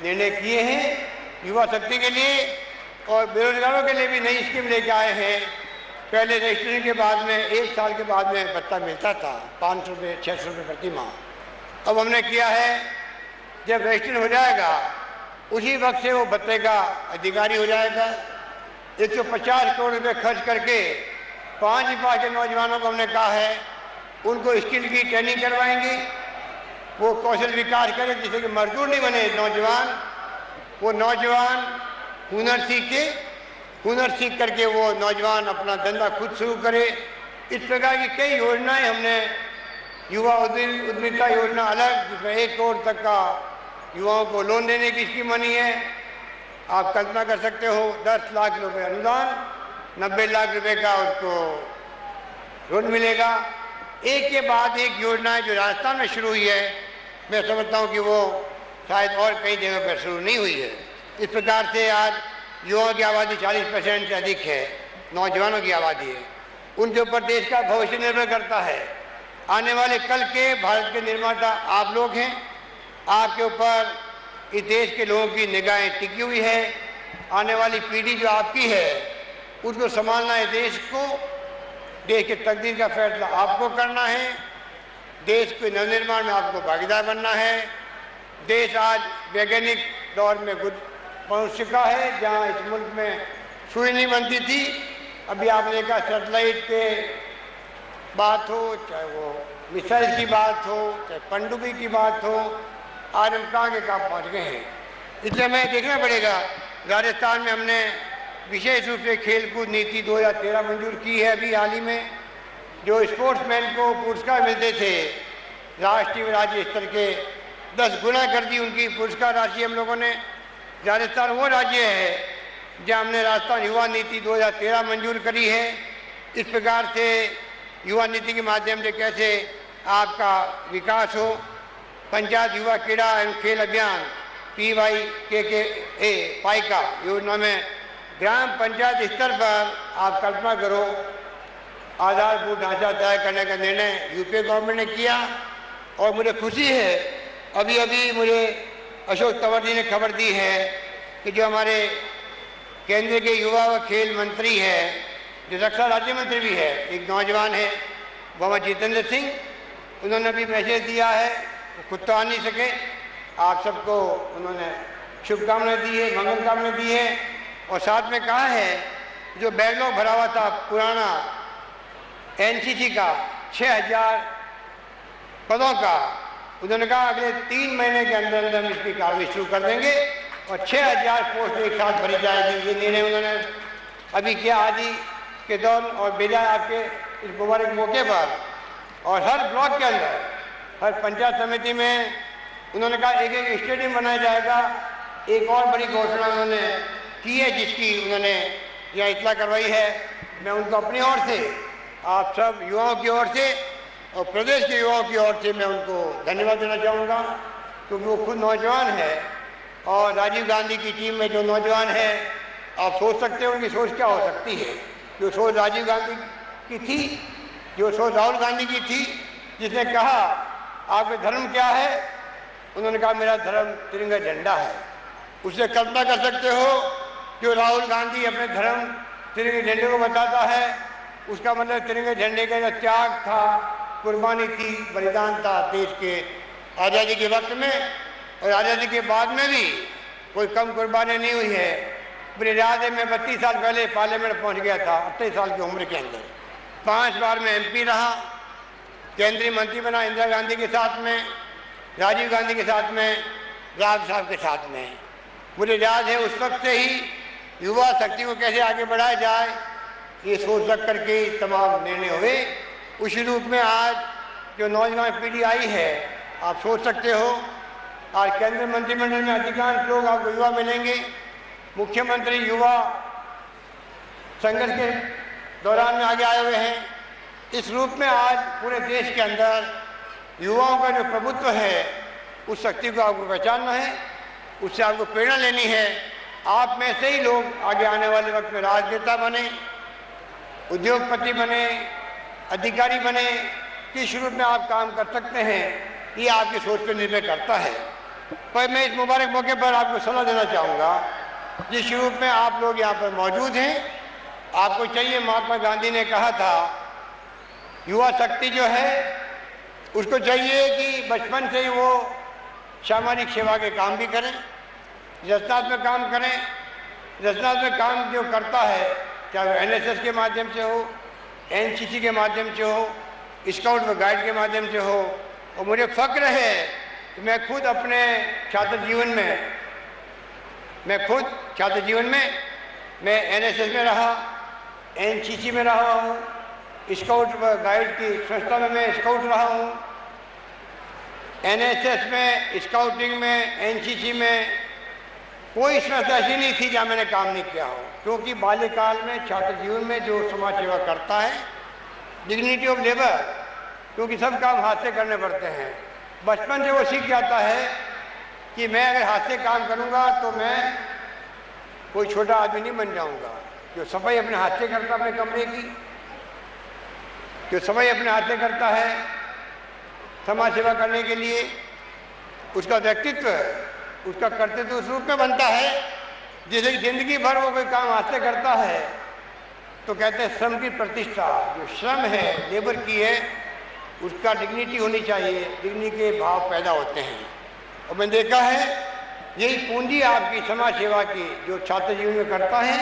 Speaker 4: निर्णय किए हैं। युवा शक्ति के लिए और बेरोजगारों के लिए भी नई स्कीम लेके आए हैं। पहले रजिस्ट्रेशन के बाद में 1 साल के बाद में भत्ता मिलता था, 500 रुपये, 600 रुपये प्रति माह। अब हमने किया है, जब रजिस्ट्रेशन हो जाएगा उसी वक्त से वो भत्ते का अधिकारी हो जाएगा। 150 करोड़ रुपये खर्च करके 5वीं पास के नौजवानों को हमने कहा है उनको स्किल की ट्रेनिंग करवाएंगे। वो कौशल विकास करें, जिससे कि मजदूर नहीं बने नौजवान, वो नौजवान हुनर सीख करके वो नौजवान अपना धंधा खुद शुरू करे। इस प्रकार की कई योजनाएं हमने, युवा उद्यमिता योजना अलग, जिसमें 1 करोड़ तक का युवाओं को लोन देने की स्कीम बनी है। आप कल्पना कर सकते हो, 10 लाख रुपए अनुदान, 90 लाख रुपए का उसको लोन मिलेगा। एक के बाद एक योजनाएं जो राजस्थान में शुरू हुई है, मैं समझता हूं कि वो शायद और कई जगह पर शुरू नहीं हुई है। इस प्रकार से आज युवाओं की आबादी 40% से अधिक है, नौजवानों की आबादी है। उनके ऊपर देश का भविष्य निर्भर करता है। आने वाले कल के भारत के निर्माता आप लोग हैं। आपके ऊपर इस देश के लोगों की निगाहें टिकी हुई है। आने वाली पीढ़ी जो आपकी है, उसको संभालना है देश को। देश की तकदीर का फैसला आपको करना है। देश के नवनिर्माण में आपको भागीदार बनना है। देश आज वैज्ञानिक दौर में पहुंच चुका है, जहां इस मुल्क में सुई नहीं बनती थी। अभी आपने देखा, सैटेलाइट के बात हो, चाहे वो मिसाइल की बात हो, चाहे पनडुब्बी की बात हो, आज हम कहाँ के कहाँ पहुँच गए हैं। इसलिए हमें देखना पड़ेगा। राजस्थान में हमने विशेष रूप से खेलकूद नीति 2013 मंजूर की है। अभी हाल ही में जो स्पोर्ट्समैन को पुरस्कार मिलते थे राष्ट्रीय व राज्य स्तर के, 10 गुना कर दी उनकी पुरस्कार राशि हम लोगों ने। राजस्थान वो राज्य है जहाँ हमने राजस्थान युवा नीति 2013 मंजूर करी है। इस प्रकार से युवा नीति के माध्यम से कैसे आपका विकास हो। पंचायत युवा क्रीड़ा एवं खेल अभियान PYKKA पाइका योजना में ग्राम पंचायत स्तर पर आप कल्पना करो, आधारभूत ढांचा तय करने का निर्णय यूपीए गवर्नमेंट ने किया। और मुझे खुशी है, अभी अभी मुझे अशोक तंवर जी ने खबर दी है कि जो हमारे केंद्र के युवा व खेल मंत्री है, जो रक्षा राज्य मंत्री भी है, एक नौजवान है बाबा जितेंद्र सिंह, उन्होंने भी मैसेज दिया है। वो खुद तो आ नहीं सके, आप सबको उन्होंने शुभकामनाएं दी है, मंगल कामनाएं दी है। और साथ में कहा है, जो बैकलॉग भरा हुआ था पुराना एनसीसी का 6000 पदों का, उन्होंने कहा अगले 3 महीने के अंदर अंदर हम इसकी कार्रवाई शुरू कर देंगे और 6000 पोस्ट एक साथ भरी जाएगी। ये निर्णय उन्होंने अभी किया आज ही के दौरान, और भेजा आपके इस मुबारक मौके पर। और हर ब्लॉक के अंदर, हर पंचायत समिति में उन्होंने कहा एक स्टेडियम बनाया जाएगा। एक और बड़ी घोषणा उन्होंने की है, जिसकी उन्होंने यह इत्तला करवाई है। मैं उनको अपनी ओर से, आप सब युवाओं की ओर से और प्रदेश के युवाओं की ओर से मैं उनको धन्यवाद देना चाहूँगा, क्योंकि वो खुद नौजवान है। और राजीव गांधी की टीम में जो नौजवान है, आप सोच सकते हो उनकी सोच क्या हो सकती है। जो सोच राजीव गांधी की थी, जो सोच राहुल गांधी की थी, जिसने कहा आपका धर्म क्या है, उन्होंने कहा मेरा धर्म तिरंगा झंडा है। उससे कल्पना कर सकते हो, जो राहुल गांधी अपने धर्म तिरंगे झंडे को बताता है, उसका मतलब तिरंगे झंडे का जो त्याग था, कुर्बानी थी, बलिदान था देश के आज़ादी के वक्त में और आज़ादी के बाद में भी कोई कम कुर्बानी नहीं हुई है। मुझे याद है, मैं 32 साल पहले पार्लियामेंट पहुंच गया था, 28 साल की उम्र के अंदर। 5 बार मैं MP रहा, केंद्रीय मंत्री बना इंदिरा गांधी के साथ में, राजीव गांधी के साथ में, राज साहब के साथ में। मुझे याद है उस वक्त से ही युवा शक्ति को कैसे आगे बढ़ाया जाए, ये सोच रख करके तमाम निर्णय हुए। उसी रूप में आज जो नौजवान पीढ़ी आई है, आप सोच सकते हो, आज केंद्रीय मंत्रिमंडल में अधिकांश लोग आपको युवा मिलेंगे। मुख्यमंत्री युवा संघर्ष के दौरान में आगे आए हुए हैं। इस रूप में आज पूरे देश के अंदर युवाओं का जो प्रभुत्व है, उस शक्ति को आपको पहचानना है, उससे आपको प्रेरणा लेनी है। आप में से ही लोग आगे आने वाले वक्त में राजनेता बने, उद्योगपति बने, अधिकारी बने, किस रूप में आप काम कर सकते हैं, ये आपकी सोच पर निर्भर करता है। पर मैं इस मुबारक मौके पर आपको सलाह देना चाहूँगा, जिस रूप में आप लोग यहाँ पर मौजूद हैं, आपको चाहिए, महात्मा गांधी ने कहा था, युवा शक्ति जो है उसको चाहिए कि बचपन से ही वो सामाजिक सेवा के काम भी करें, रचनात्मक काम करें। रचनात्मक काम जो करता है, चाहे वो NSS के माध्यम से हो, NCC के माध्यम से हो, स्काउट व गाइड के माध्यम से हो। और मुझे फक्र है तो मैं खुद अपने छात्र जीवन में मैं एनएसएस में रहा, एनसीसी में रहा हूँ, स्काउट गाइड की संस्था में मैं स्काउट रहा हूँ। एनएसएस में, स्काउटिंग में, एनसीसी में कोई संस्था ऐसी नहीं थी जहाँ मैंने काम नहीं किया हो, क्योंकि बाल्यकाल में छात्र जीवन में जो समाज सेवा करता है, डिग्निटी ऑफ लेबर, क्योंकि सब काम हाथ से करने पड़ते हैं, बचपन से वो सीख जाता है कि मैं अगर हाथ से काम करूँगा तो मैं कोई छोटा आदमी नहीं बन जाऊँगा। जो सफाई अपने हाथ से करता अपने कमरे की, जो सफाई अपने हाथ से करता है समाज सेवा करने के लिए, उसका व्यक्तित्व, उसका कर्तव्य उस रूप में बनता है। जैसे जिंदगी भर वो कोई काम हाथ से करता है तो कहते हैं श्रम की प्रतिष्ठा, जो श्रम है लेबर की है, उसका डिग्निटी होनी चाहिए, डिग्निटी के भाव पैदा होते हैं। और मैंने देखा है यही पूंजी आपकी समाज सेवा की जो छात्र जीवन में करता है,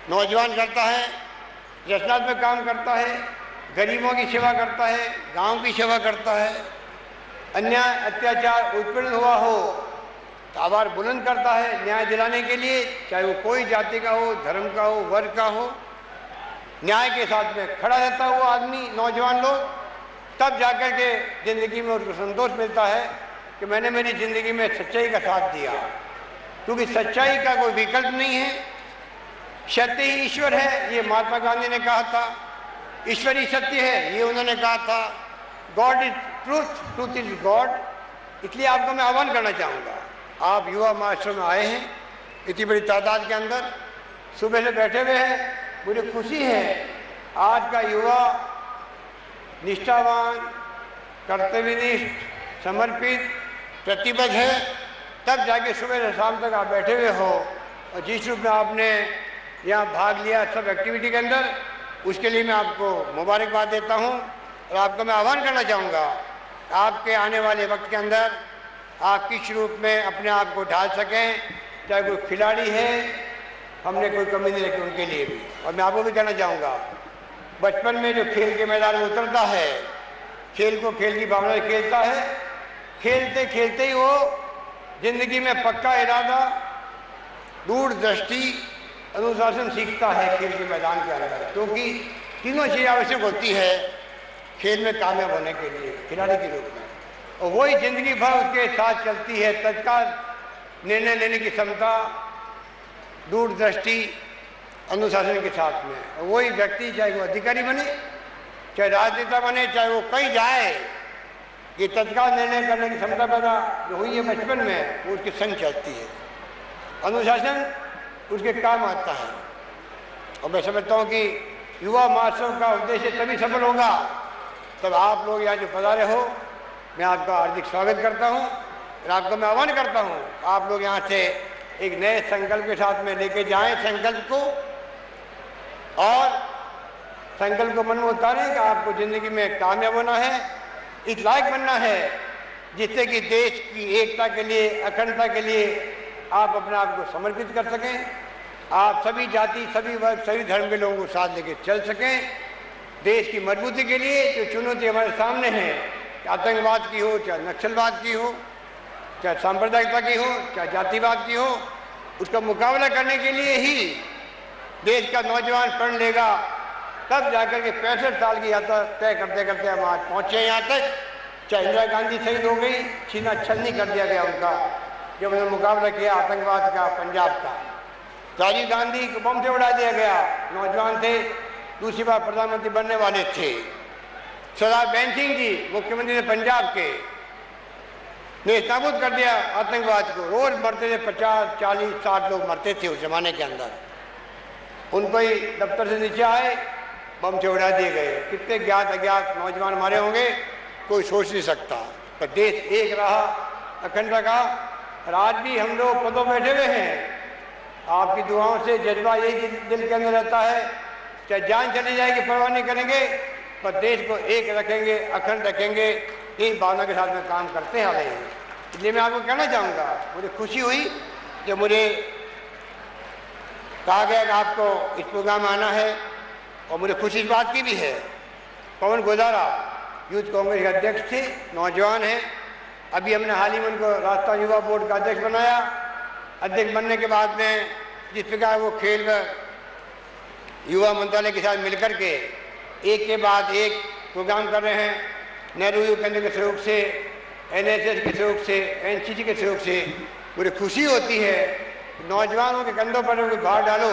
Speaker 4: नौजवान करता है, रचनात्मक काम करता है, गरीबों की सेवा करता है, गांव की सेवा करता है, अन्याय अत्याचार उत्पीड़न हुआ हो तो आवाज़ बुलंद करता है न्याय दिलाने के लिए, चाहे वो कोई जाति का हो, धर्म का हो, वर्ग का हो, न्याय के साथ में खड़ा रहता है वो आदमी, नौजवान लोग, तब जाकर के ज़िंदगी में उसको संतोष मिलता है कि मैंने मेरी ज़िंदगी में सच्चाई का साथ दिया, क्योंकि सच्चाई का कोई विकल्प नहीं है। सत्य ही ईश्वर है, ये महात्मा गांधी ने कहा था। ईश्वर ही सत्य है, ये उन्होंने कहा था। God is truth, truth is God. इसलिए आपको मैं आह्वान करना चाहूँगा, आप युवा महोत्सव में आए हैं इतनी बड़ी तादाद के अंदर, सुबह से बैठे हुए हैं, मुझे खुशी है आज का युवा निष्ठावान, कर्तव्यनिष्ठ, समर्पित, प्रतिबद्ध है, तब जाके सुबह से शाम तक आप बैठे हुए हो। और जिस रूप में आपने यहाँ भाग लिया सब एक्टिविटी के अंदर, उसके लिए मैं आपको मुबारकबाद देता हूँ। और आपको मैं आह्वान करना चाहूँगा आपके आने वाले वक्त के अंदर आप किस रूप में अपने आप को ढाल सकें, चाहे कोई खिलाड़ी है, हमने कोई कमी नहीं रखी उनके लिए भी। और मैं आपको भी कहना चाहूँगा, बचपन में जो खेल के मैदान में उतरता है, खेल को खेल की भावना से खेलता है, खेलते खेलते ही वो जिंदगी में पक्का इरादा, दूरदृष्टि, अनुशासन सीखता है खेल के मैदान के अंदर, क्योंकि तीनों चीज़ें आवश्यक होती है खेल में कामयाब होने के लिए खिलाड़ी के रूप में। और वही जिंदगी भर उसके साथ चलती है, तत्काल निर्णय लेने की क्षमता, दूरदृष्टि, अनुशासन के साथ में। और वही व्यक्ति चाहे वो अधिकारी बने, चाहे राजनेता बने, चाहे वो कहीं जाए, ये तत्काल निर्णय करने की क्षमता पैदा जो हुई है बचपन में, वो उसके संग चलती है। अनुशासन उसके काम आता है। और मैं समझता हूँ कि युवा महोत्सव का उद्देश्य तभी सफल होगा तब आप लोग यहाँ जो पधारे हो, मैं आपका हार्दिक स्वागत करता हूँ। और आपको मैं आह्वान करता हूँ आप लोग यहाँ से एक नए संकल्प के साथ में लेके जाएं संकल्प को, और संकल्प को मन में उतारें कि आपको ज़िंदगी में कामयाब होना है, इस लायक बनना है जिससे कि देश की एकता के लिए, अखंडता के लिए आप अपने आप को समर्पित कर सकें, आप सभी जाति, सभी वर्ग, सभी धर्म के लोगों को साथ लेके चल सकें। देश की मजबूती के लिए जो चुनौती हमारे सामने है, आतंकवाद की हो, चाहे नक्सलवाद की हो, चाहे सांप्रदायिकता की हो, चाहे जातिवाद की हो, उसका मुकाबला करने के लिए ही देश का नौजवान प्रण लेगा, तब जाकर के 65 साल की यात्रा तय करते करते हम आज पहुँचे यहाँ तक। चाहे इंदिरा गांधी शहीद हो गई, छीना छलनी कर दिया गया उनका, जब उन्होंने मुकाबला किया आतंकवाद का, पंजाब का। राजीव गांधी को बम से उड़ा दिया गया, नौजवान थे, दूसरी बार प्रधानमंत्री बनने वाले थे। सरदार बेन सिंह जी मुख्यमंत्री थे पंजाब के, ने नाबूद कर दिया आतंकवाद को। रोज मरते थे, 50, 40, 60 लोग मरते थे उस जमाने के अंदर। उनको ही दफ्तर से नीचे आए, बम से उड़ा दिए गए। कितने ज्ञात अज्ञात नौजवान मारे होंगे, कोई सोच नहीं सकता। पर देश एक रहा, अखंड रहा। और आज भी हम लोग पदों बैठे हुए हैं, आपकी दुआओं से जज्बा यही दिल के अंदर रहता है, चाहे जान चली जाएगी परवाह नहीं करेंगे, पर देश को एक रखेंगे, अखंड रखेंगे, यही भावना के साथ में काम करते आ रहे हैं। इसलिए मैं आपको कहना चाहूँगा, मुझे खुशी हुई जब मुझे कहा गया कि आपको इस प्रोग्राम में आना है, और मुझे खुशी इस बात की भी है। पवन गोदारा यूथ कांग्रेस के अध्यक्ष थे, नौजवान हैं, अभी हमने हाल ही में उनको राजस्थान युवा बोर्ड का अध्यक्ष बनाया। अध्यक्ष बनने के बाद में जिस प्रकार वो खेल युवा मंत्रालय के साथ मिलकर के एक के बाद एक प्रोग्राम कर रहे हैं, नेहरू युवा केंद्र के सहयोग से, NSS के सहयोग से, NCC के सहयोग से, मुझे खुशी होती है। नौजवानों के कंधों पर कोई भार डालो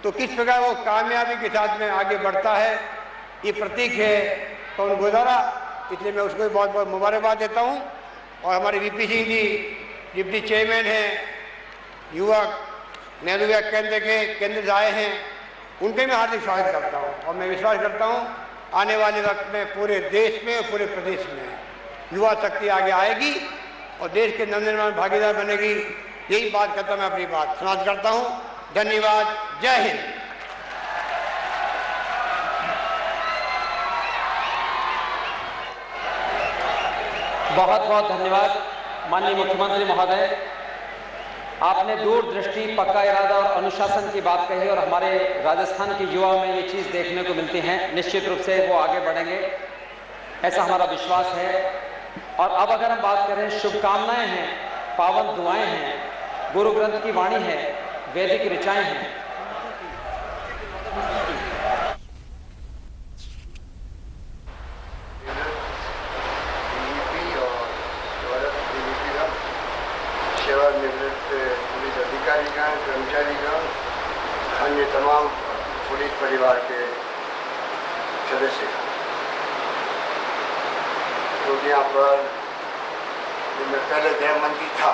Speaker 4: तो किस प्रकार वो कामयाबी के साथ में आगे बढ़ता है, ये प्रतीक है पवन गोदारा। इसलिए मैं उसको बहुत बहुत मुबारकबाद देता हूँ। और हमारे VP Singh ji deputy chairman हैं, युवा नेहरू युवा केंद्र के केंद्र से आए हैं, उनके मैं हार्दिक स्वागत करता हूँ। और मैं विश्वास करता हूँ आने वाले वक्त में पूरे देश में और पूरे प्रदेश में युवा शक्ति आगे आएगी और देश के नवनिर्माण भागीदार बनेगी। यही बात करता मैं अपनी बात समाप्त करता हूँ। धन्यवाद। जय हिंद।
Speaker 5: बहुत बहुत धन्यवाद माननीय मुख्यमंत्री महोदय। आपने दूरदृष्टि, पक्का इरादा और अनुशासन की बात कही और हमारे राजस्थान के युवा में ये चीज़ देखने को मिलती है। निश्चित रूप से वो आगे बढ़ेंगे, ऐसा हमारा विश्वास है। और अब अगर हम बात करें, शुभकामनाएं हैं, पावन दुआएं हैं, गुरु ग्रंथ की वाणी है, वैदिक ऋचाएं हैं।
Speaker 4: सेवानिवृत्त पुलिस अधिकारीगण, कर्मचारीगण, अन्य तमाम पुलिस परिवार के सदस्य, तो यहाँ पर जब मैं पहले गृह मंत्री था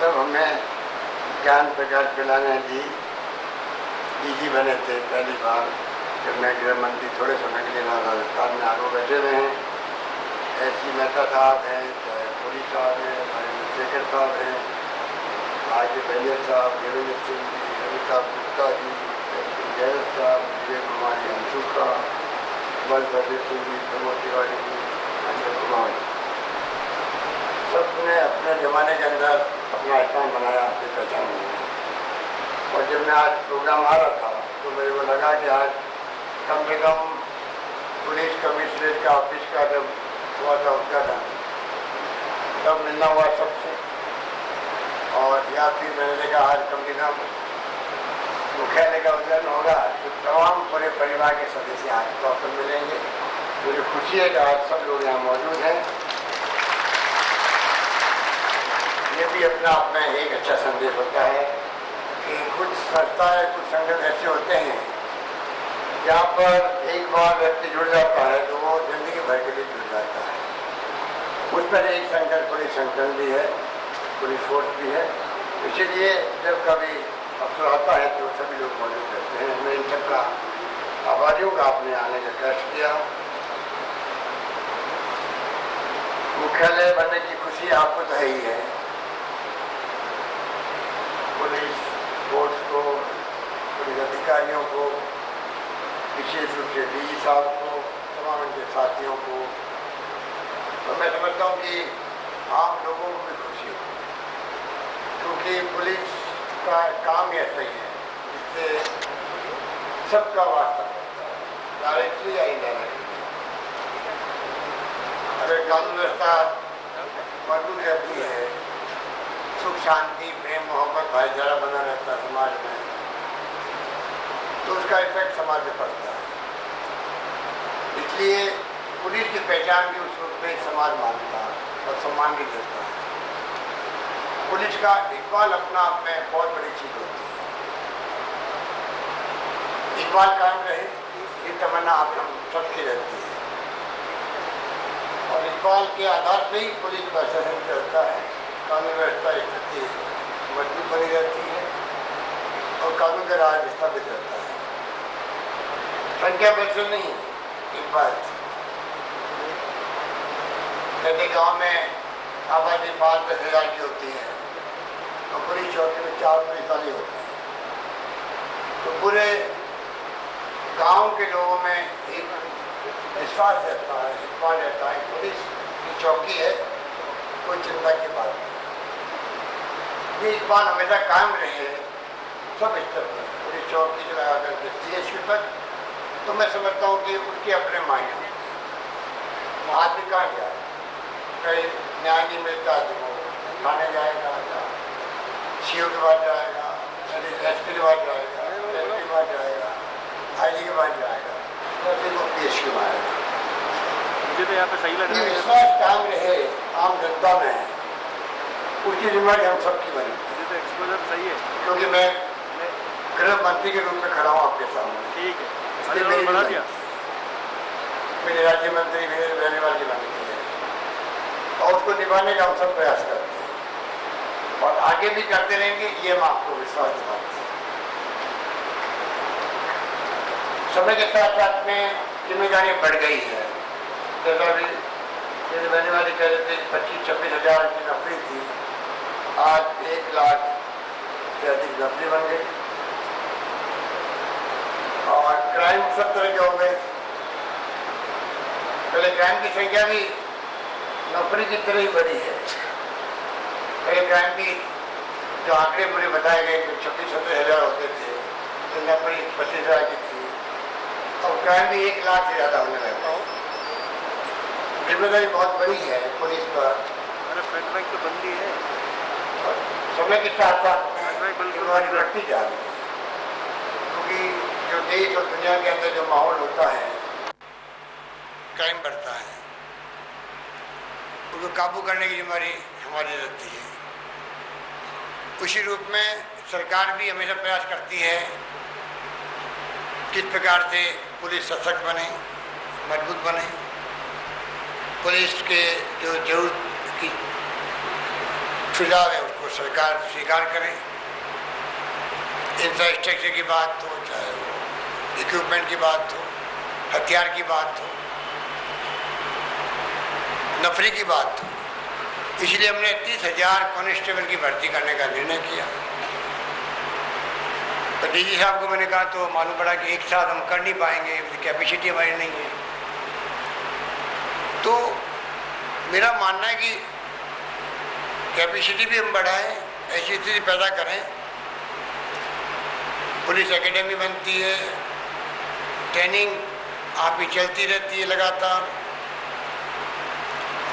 Speaker 4: तब हमें ज्ञान प्रकाश पिलाने दी DG बने थे पहली बार जब मैं गृह मंत्री थोड़े समय के लिए राजस्थान में आगे बैठे रहे हैं। SC मेहता साहब हैं, पुलिस साहब हैं, शेखर साहब हैं, आगे भैया साहब, देवेंद्र सिंह जी, अमिताभ गुप्ता जी, जयंत साहब, विजय कुमार जी, अंशुका, बलभद्र सिंह जी, प्रमोद तिवारी जी, अजय कुमार, सबने अपने जमाने के अंदर अपना स्थान बनाया, अपनी पहचान बनाई। और जब मैं आज प्रोग्राम आ रहा था तो मेरे को लगा कि आज कम से कम पुलिस कमिश्नरेट का ऑफिस का जब हुआ था उद्घाटन तब मिलना हुआ सबसे, और या फिर मैंने देखा आज कम से कम मुख्यालय का उद्घाटन होगा तो तमाम पूरे परिवार के सदस्य आज तो अपन मिलेंगे। मुझे खुशी है कि आज सब लोग यहाँ मौजूद हैं। ये भी अपना अपना एक अच्छा संदेश होता है कि कुछ संस्थाएं, कुछ संगठन ऐसे होते हैं जहाँ पर एक बार व्यक्ति जुड़ जाता है तो वो जिंदगी भर के लिए जुड़ जाता है। उस पर एक संगठन पुलिस संगठन भी है, पुलिस फोर्स भी है। इसीलिए जब कभी अवसर आता है तो सभी लोग मौजूद रहते हैं। मैं इन सबका आभारी हूँ का आपने आने का कष्ट किया। मुख्यालय बनने की खुशी आपको तो है ही है। पुलिस फोर्स को, पुलिस अधिकारियों को, विशेष रूप से DG साहब को, तमाम उनके साथियों को, तो मैं समझता हूँ कि आम लोगों को भी खुशी हो, क्योंकि पुलिस का काम ही ऐसा ही है जिससे सबका वास्ता पड़ता है, डायरेक्टली या इनडायरेक्टली। अगर कानून व्यवस्था मजबूत रहती है, सुख शांति, प्रेम, मोहब्बत, भाईचारा बना रहता है समाज में, तो उसका इफेक्ट समाज में पड़ता है। इसलिए पुलिस की पहचान भी उस रूप में समाज मानता है और सम्मान भी देता है। पुलिस का इकबाल अपना आप में बहुत बड़ी चीज होती है। इकबाल कायम रहे, ये तमन्ना आप हम सबकी रहती है, और इकबाल के आधार पर ही पुलिस का शासन चलता है, कानून व्यवस्था स्थिति मजबूत बनी रहती है और कानून का राज स्थापित रहता है। संख्या बल नहीं, इकबाल। यदि गाँव में आबादी 5-10 हज़ार की होती है तो पुलिस चौकी में 4 पुलिस वाले होते हैं, तो पूरे गांव के लोगों में एक विश्वास रहता है, इकबाल रहता है। पुलिस की चौकी है, कोई चिंता की बात नहीं। ये इकबाल हमेशा कायम रहे सब स्तर पर, पुलिस चौकी से लगा करके CSU तक। तो मैं समझता हूँ कि उनके अपने मायने होते हैं। आदमी कहाँ गया, कहीं न्याय नहीं मिलता तो वो थाने जाएगा, सीओ के पास जाएगा, एसपी के पास जाएगा, एसपी के पास जाएगा, आईजी के पास जाएगा, तो फिर वो पेश करवाएगा।
Speaker 6: मुझे तो यहाँ पे सही लग रहा है।
Speaker 4: विश्वास काम रहे आम जनता में, उसकी जिम्मेदारी हम सबकी बनी।
Speaker 6: मुझे तो एक्सपोजर सही है,
Speaker 4: क्योंकि मैं गृह मंत्री के रूप में खड़ा हूँ आपके सामने।
Speaker 6: ठीक है,
Speaker 4: इसलिए मेरी
Speaker 6: बढ़ा दिया।
Speaker 4: मेरे राज्य मंत्री मेरे रहने वाली बनती है और उसको निभाने का हम सब प्रयास करते हैं और आगे भी करते रहेंगे, ये हम आपको विश्वास दिलाते हैं। समय के साथ साथ में जिम्मेदारी बढ़ गई है। जैसा भी मेरे रहने वाली कह रहे थे 25-26 हज़ार की नौकरी थी, आज 1 लाख से अधिक नौकरी बन गई और क्राइम सब तरह के हो गए। पहले क्राइम की संख्या भी नौकरी की तरह ही बढ़ी है। पहले क्राइम की जो आंकड़े मुझे बताए गए कि 26-27 हज़ार होते थे, तो नौकरी 25 हज़ार की थी और क्राइम भी 1 लाख से ज़्यादा होने लगा। जिम्मेदारी बहुत बड़ी है पुलिस पर।
Speaker 6: अरे फ्रंट बैंक तो बंदी है
Speaker 4: और समय के साथ साथ जिम्मेदारी बढ़ती जा रही है, क्योंकि जो देश और दुनिया के अंदर जो माहौल होता है, क्राइम बढ़ता है, उसको काबू करने की जिम्मेदारी हमारी रहती है। उसी रूप में सरकार भी हमेशा प्रयास करती है किस प्रकार से पुलिस सशक्त बने, मजबूत बने, पुलिस के जो जरूरत की सुझाव है उसको सरकार स्वीकार करे। इंफ्रास्ट्रक्चर की बात हो, चाहे वो इक्विपमेंट की बात हो, हथियार की बात हो, नफरी की बात हो, इसलिए हमने 30,000 कांस्टेबल की भर्ती करने का निर्णय किया। तो डीजी साहब को मैंने कहा तो मालूम पड़ा कि एक साथ हम कर नहीं पाएंगे, कैपेसिटी हमारी नहीं है। तो मेरा मानना है कि कैपेसिटी भी हम बढ़ाएं, ऐसी स्थिति पैदा करें, पुलिस एकेडमी बनती है, ट्रेनिंग आप ही चलती रहती है लगातार।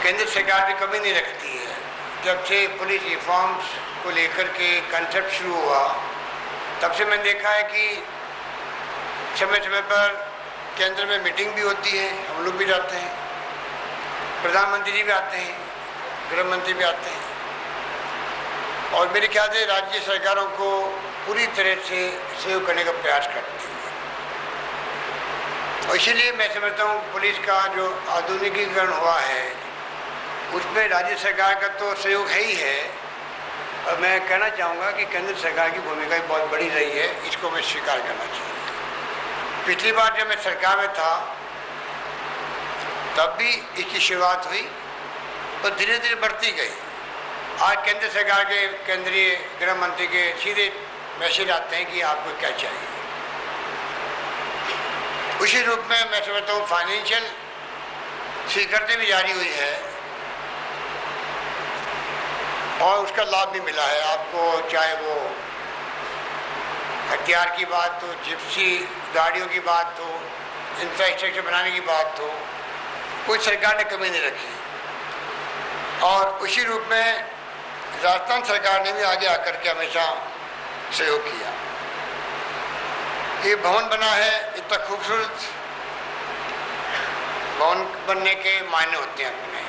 Speaker 4: केंद्र सरकार भी कमी नहीं रखती है। जब से पुलिस रिफॉर्म्स को लेकर के कंसेप्ट शुरू हुआ, तब से मैंने देखा है कि समय समय पर केंद्र में मीटिंग भी होती है, हम लोग भी जाते हैं, प्रधानमंत्री जी भी आते हैं, गृह मंत्री भी आते हैं और मेरे ख्याल से राज्य सरकारों को पूरी तरह से सहयोग करने का प्रयास करती है। और इसीलिए मैं समझता हूँ पुलिस का जो आधुनिकीकरण हुआ है उसमें राज्य सरकार का तो सहयोग है ही है, और मैं कहना चाहूँगा कि केंद्र सरकार की भूमिका भी बहुत बड़ी रही है, इसको मैं स्वीकार करना चाहिए। पिछली बार जब मैं सरकार में था तब भी इसकी शुरुआत हुई और धीरे धीरे बढ़ती गई। आज केंद्र सरकार के केंद्रीय गृह मंत्री के सीधे मैसेज आते हैं कि आपको क्या चाहिए। उसी रूप में मैं समझता हूँ फाइनेंशियल स्वीकृति भी जारी हुई है और उसका लाभ भी मिला है आपको, चाहे वो हथियार की बात हो, जिप्सी गाड़ियों की बात हो, इंफ्रास्ट्रक्चर बनाने की बात हो, कोई सरकार ने कमी नहीं रखी। और उसी रूप में राजस्थान सरकार ने भी आगे आकर के हमेशा सहयोग किया। ये भवन बना है, इतना खूबसूरत भवन बनने के मायने होते हैं अपने।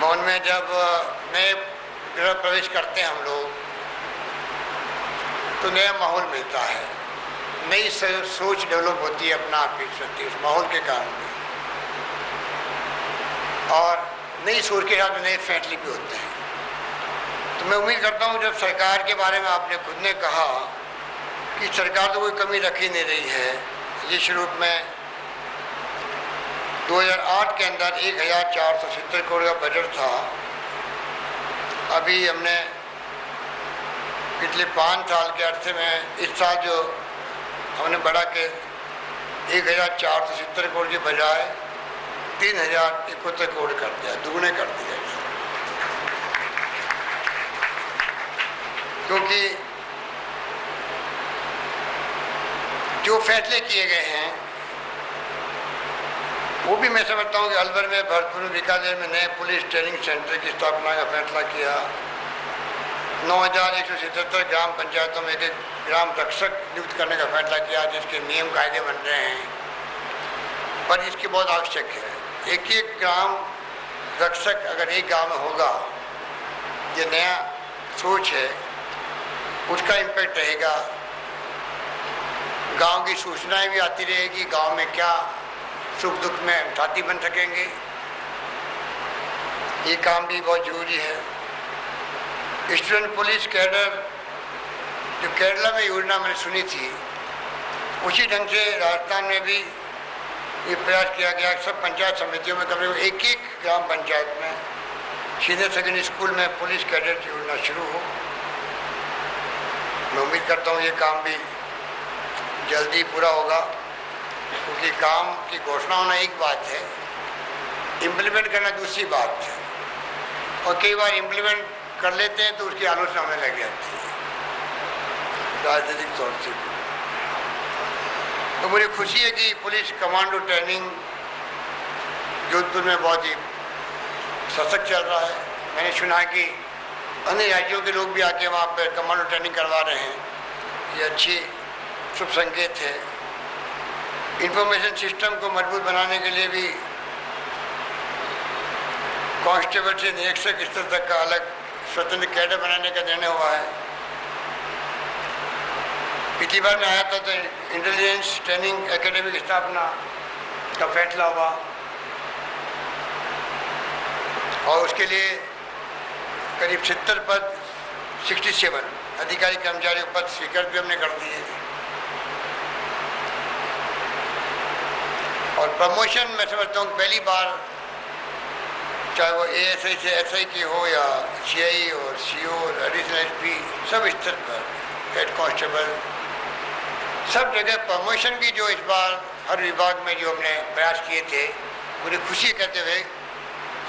Speaker 4: भवन में जब नए गृह प्रवेश करते हैं हम लोग तो नया माहौल मिलता है, नई सोच डेवलप होती है, अपना आप होती है उस माहौल के कारण भी, और नई सोच के साथ नए फैसले भी होते हैं। तो मैं उम्मीद करता हूँ जब सरकार के बारे में आपने खुद ने कहा कि सरकार तो कोई कमी रख ही नहीं रही है। जिस रूप में 2008 के अंदर 1470 करोड़ का बजट था, अभी हमने पिछले 5 साल के अरसे में इस साल जो हमने बढ़ा के 1470 करोड़ के बजाय 3071 करोड़ कर दिया, दुगने कर दिया। क्योंकि जो फैसले किए गए हैं वो भी मैं समझता हूँ कि अलवर में भरतपुर बीकानेर में नए पुलिस ट्रेनिंग सेंटर की स्थापना का फैसला किया। 9,177 ग्राम पंचायतों में एक ग्राम रक्षक नियुक्त करने का फैसला किया, जिसके नियम कायदे बन रहे हैं, पर इसकी बहुत आवश्यक है। एक ग्राम रक्षक अगर एक गांव में होगा, ये नया सोच है, उसका इम्पैक्ट रहेगा। गांव की सूचनाएं भी आती रहेगी, गांव में क्या सुख दुख में साथी बन सकेंगे, ये काम भी बहुत जरूरी है। स्टूडेंट पुलिस कैडर, जो केरला में योजना मैंने सुनी थी, उसी ढंग से राजस्थान में भी ये प्रयास किया गया कि सब पंचायत समितियों में कम से कम एक ग्राम पंचायत में सीनियर सेकेंडरी स्कूल में पुलिस कैडर की योजना शुरू हो। मैं उम्मीद करता हूँ ये काम भी जल्दी पूरा होगा, क्योंकि काम की घोषणा होना एक बात है, इम्प्लीमेंट करना दूसरी बात है। और कई बार इम्प्लीमेंट कर लेते हैं तो उसकी आलोचना होने लग जाती है राजनीतिक तौर से। तो मुझे खुशी है कि पुलिस कमांडो ट्रेनिंग जोधपुर में बहुत ही सशक्त चल रहा है। मैंने सुना कि अन्य राज्यों के लोग भी आके वहाँ पर कमांडो ट्रेनिंग करवा रहे हैं, ये अच्छी शुभ संकेत है। इंफॉर्मेशन सिस्टम को मजबूत बनाने के लिए भी कांस्टेबल से निरीक्षक स्तर तक का अलग स्वतंत्र कैडर बनाने का निर्णय हुआ है। पिछली बार में आया था तो इंटेलिजेंस ट्रेनिंग एकेडमी की स्थापना का फैसला हुआ, और उसके लिए करीब 70 पद 67 अधिकारी कर्मचारी पद स्वीकृत भी हमने कर दिए। और प्रमोशन मैं समझता हूँ पहली बार, चाहे वो ASI से SI की हो या CI और CO और एडिशनल SP, सब स्तर पर हेड कांस्टेबल सब जगह प्रमोशन की जो इस बार हर विभाग में जो हमने प्रयास किए थे, मुझे खुशी कहते हुए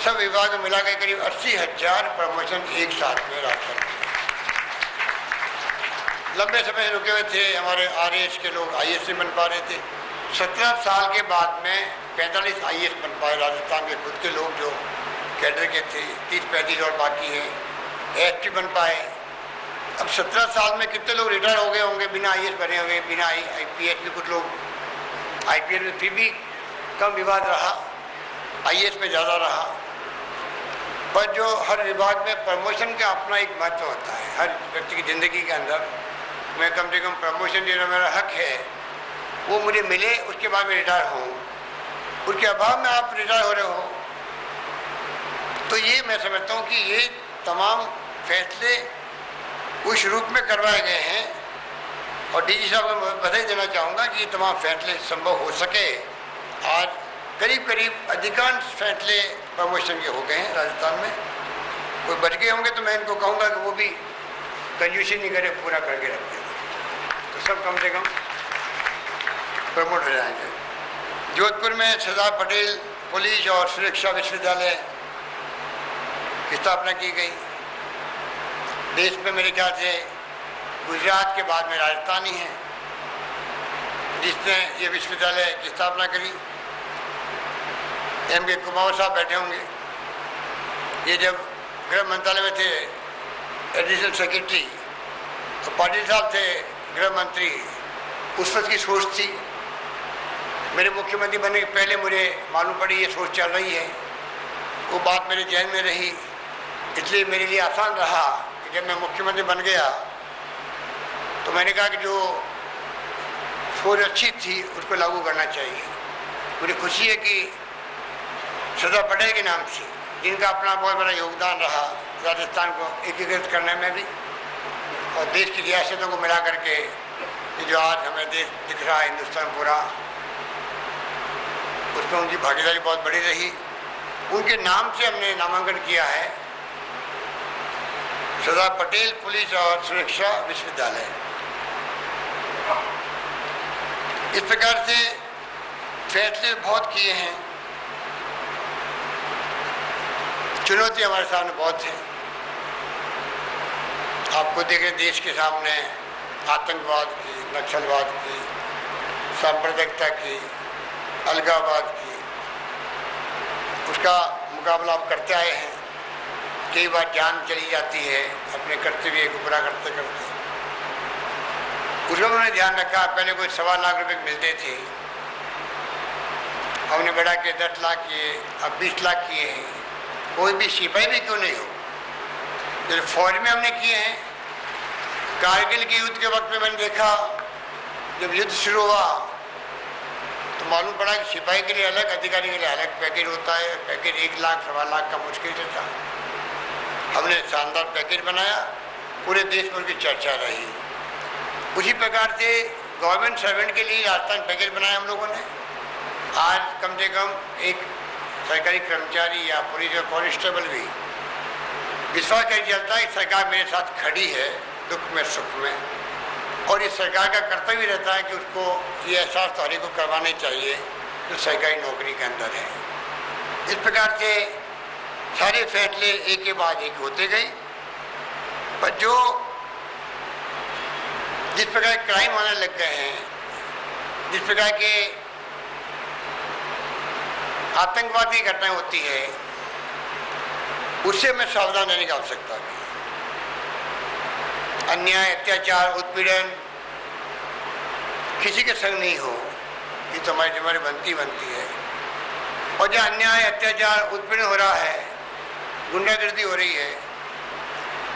Speaker 4: सब विभाग में मिला के करीब 80,000 प्रमोशन एक साथ में राजस्थान में। लंबे समय से रुके हुए थे, हमारे RAS के लोग IAS नहीं बन पा रहे थे। 17 साल के बाद में 45 IAS बन पाए राजस्थान के खुद के लोग जो कैडर के थे, 30-35 और बाकी हैं, ASP बन पाए। अब 17 साल में कितने लोग रिटायर हो गए होंगे बिना IAS बने हुए, बिना IPS भी, कुछ लोग IPS में फिर भी कम विवाद रहा, IAS में ज़्यादा रहा। पर जो हर विभाग में प्रमोशन का अपना एक महत्व होता है, हर व्यक्ति की ज़िंदगी के अंदर मैं कम से कम प्रमोशन जो मेरा हक है वो मुझे मिले, उसके बाद मैं रिटायर हूँ। उसके अभाव में आप रिटायर हो रहे हो, तो ये मैं समझता हूँ कि ये तमाम फैसले उस रूप में करवाए गए हैं। और DG साहब को बधाई देना चाहूँगा कि ये तमाम फैसले संभव हो सके। आज करीब करीब अधिकांश फैसले प्रमोशन के हो गए हैं राजस्थान में। कोई बच गए होंगे तो मैं इनको कहूँगा कि वो भी कंजूसी नहीं करे, पूरा करके रख देगा, तो सब कम से कम प्रमोट हो जाएंगे। जोधपुर में सरदार पटेल पुलिस और सुरक्षा विश्वविद्यालय की स्थापना की गई। देश में मेरे ख्याल से गुजरात के बाद में राजस्थान ही है जिसने ये विश्वविद्यालय की स्थापना करी। MK कुमार साहब बैठे होंगे, ये जब गृह मंत्रालय में थे एडिशनल सेक्रेटरी, तो पाटिल साहब थे गृह मंत्री, उस वक्त की सोच थी। मेरे मुख्यमंत्री बनने के पहले मुझे मालूम पड़ी ये सोच चल रही है, वो बात मेरे जहन में रही, इसलिए मेरे लिए आसान रहा कि जब मैं मुख्यमंत्री बन गया तो मैंने कहा कि जो सोच अच्छी थी उसको लागू करना चाहिए। मुझे खुशी है कि सरदार पटेल के नाम से, जिनका अपना बहुत बड़ा योगदान रहा राजस्थान को एकीकृत करने में भी, और देश की रियासतों को मिला करके जो आज हमें देश दिख रहा है हिंदुस्तान पूरा, उसमें उनकी भागीदारी बहुत बड़ी रही। उनके नाम से हमने नामांकन किया है सरदार पटेल पुलिस और सुरक्षा विश्वविद्यालय। इस प्रकार से फैसले बहुत किए हैं। चुनौती हमारे सामने बहुत है। आपको देखें देश के सामने आतंकवाद की, नक्सलवाद की, सांप्रदायिकता की, अलगाववाद की, उसका मुकाबला आप करते आए हैं। कई बार जान चली जाती है अपने कर्तव्य को पूरा करते करते। उसका उन्होंने ध्यान रखा, पहले कोई 1.25 लाख रुपए मिलते थे, हमने बढ़ा के 10 लाख किए, अब 20 लाख किए हैं। कोई भी सिपाही भी क्यों नहीं हो, जैसे फौज में हमने किए हैं। कारगिल के युद्ध के वक्त में मैंने देखा, जब युद्ध शुरू हुआ तो मालूम पड़ा कि सिपाही के लिए अलग, अधिकारी के लिए अलग पैकेज होता है। पैकेज 1 लाख 1.25 लाख का मुश्किल से था। हमने शानदार पैकेज बनाया, पूरे देश में उनकी चर्चा रही। उसी प्रकार से गवर्नमेंट सर्वेंट के लिए राजस्थान पैकेज बनाया हम लोगों ने। आज कम से कम एक सरकारी कर्मचारी या पुलिस या कांस्टेबल भी विश्वास कर चलता है कि सरकार मेरे साथ खड़ी है, दुख में सुख में, और इस सरकार का कर्तव्य रहता है कि उसको ये एहसास तो हर एक को करवाना चाहिए जो सरकारी नौकरी के अंदर है। इस प्रकार से सारे फैसले एक के बाद एक होते गए। पर जो जिस प्रकार क्राइम होने लग गए हैं, जिस प्रकार के आतंकवाद की घटनाएं होती है, उससे मैं सावधान रहने की आवश्यकता है। अन्याय, अत्याचार, उत्पीड़न किसी के संग नहीं हो, ये तो हमारी जिम्मेदारी बनती है। और जहाँ अन्याय, अत्याचार, उत्पीड़न हो रहा है, गुंडागर्दी हो रही है,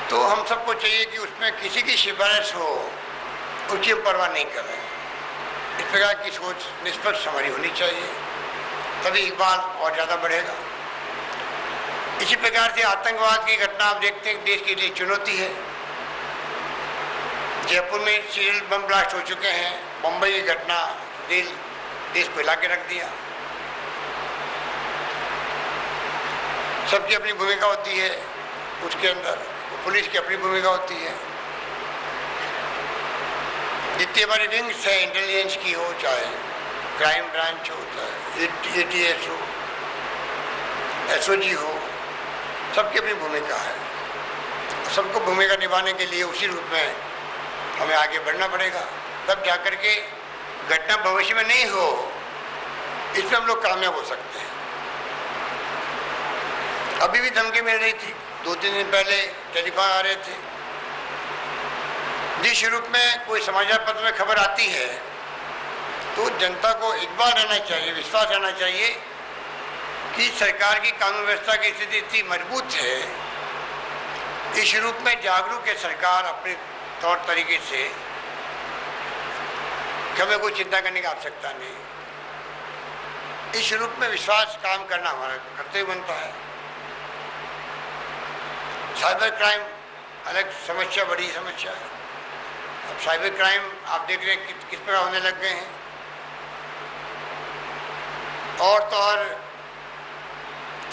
Speaker 4: तो हम सबको चाहिए कि उसमें किसी की सिफारिश हो, उसकी हम परवाह नहीं करें। इस प्रकार की सोच निष्पक्ष हमारी होनी चाहिए, तभी इकबाल और ज़्यादा बढ़ेगा। इसी प्रकार से आतंकवाद की घटना आप देखते हैं देश के लिए चुनौती है। जयपुर में सीरियल बम ब्लास्ट हो चुके हैं, मुंबई की घटना देश को हिला के रख दिया। सबकी अपनी भूमिका होती है उसके अंदर, पुलिस की अपनी भूमिका होती है। जितनी हमारी विंग्स है, इंटेलिजेंस की हो, चाहे क्राइम ब्रांच हो, चाहे ATS हो, SOG हो, सबकी अपनी भूमिका है। सबको भूमिका निभाने के लिए उसी रूप में हमें आगे बढ़ना पड़ेगा, तब जाकर के घटना भविष्य में नहीं हो, इसमें हम लोग कामयाब हो सकते हैं। अभी भी धमकी मिल रही थी, 2-3 दिन पहले टेलीफोन आ रहे थे। जिस रूप में कोई समाचार पत्र में खबर आती है तो जनता को इकबाल रहना चाहिए, विश्वास रहना चाहिए कि सरकार की कानून व्यवस्था की स्थिति इतनी मजबूत है। इस रूप में जागरूक है सरकार अपने तौर तरीके से, हमें कोई चिंता करने की आवश्यकता नहीं। इस रूप में विश्वास काम करना हमारा कर्तव्य बनता है। साइबर क्राइम अलग समस्या, बड़ी समस्या है। अब साइबर क्राइम आप देख रहे हैं किस प्रकार होने लग गए हैं, और तो और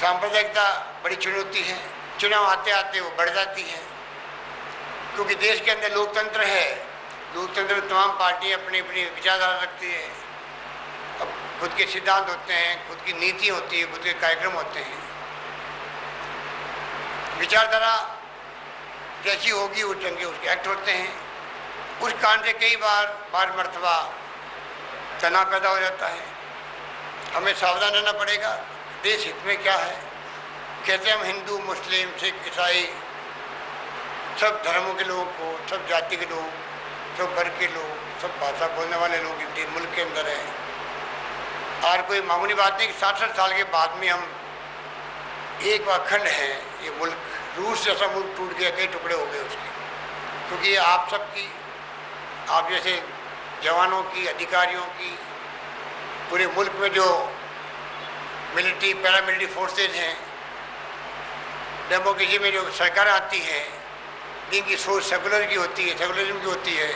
Speaker 4: सांप्रदायिकता बड़ी चुनौती है। चुनाव आते आते वो बढ़ जाती है, क्योंकि देश के अंदर लोकतंत्र है। लोकतंत्र में तमाम पार्टियां अपनी अपनी विचारधारा रखती है, अब खुद के सिद्धांत होते हैं, खुद की नीति होती है, खुद के कार्यक्रम होते हैं। विचारधारा जैसी होगी उस ढंग के उसके एक्ट होते हैं। उस कारण से कई बार मर्तबा तनाव पैदा हो जाता है। हमें सावधान रहना पड़ेगा, देश हित में क्या है। कहते हैं हम हिंदू, मुस्लिम, सिख, ईसाई, सब धर्मों के लोगों को, सब जाति के लोग, सब वर्ग के लोग, सब भाषा बोलने वाले लोग इस मुल्क के अंदर हैं। और कोई मामूली बात नहीं कि 60 साल के बाद में हम एक अखंड है। ये मुल्क रूस जैसा मुल्क टूट गया, कई टुकड़े हो गए उसके, क्योंकि आप सबकी, आप जैसे जवानों की, अधिकारियों की, पूरे मुल्क में जो मिलिट्री, पैरामिलिट्री फोर्सेज हैं, डेमोक्रेसी में जो सरकार आती है, इनकी सोच सेकुलर की होती है, सेकुलरिज्म की होती है,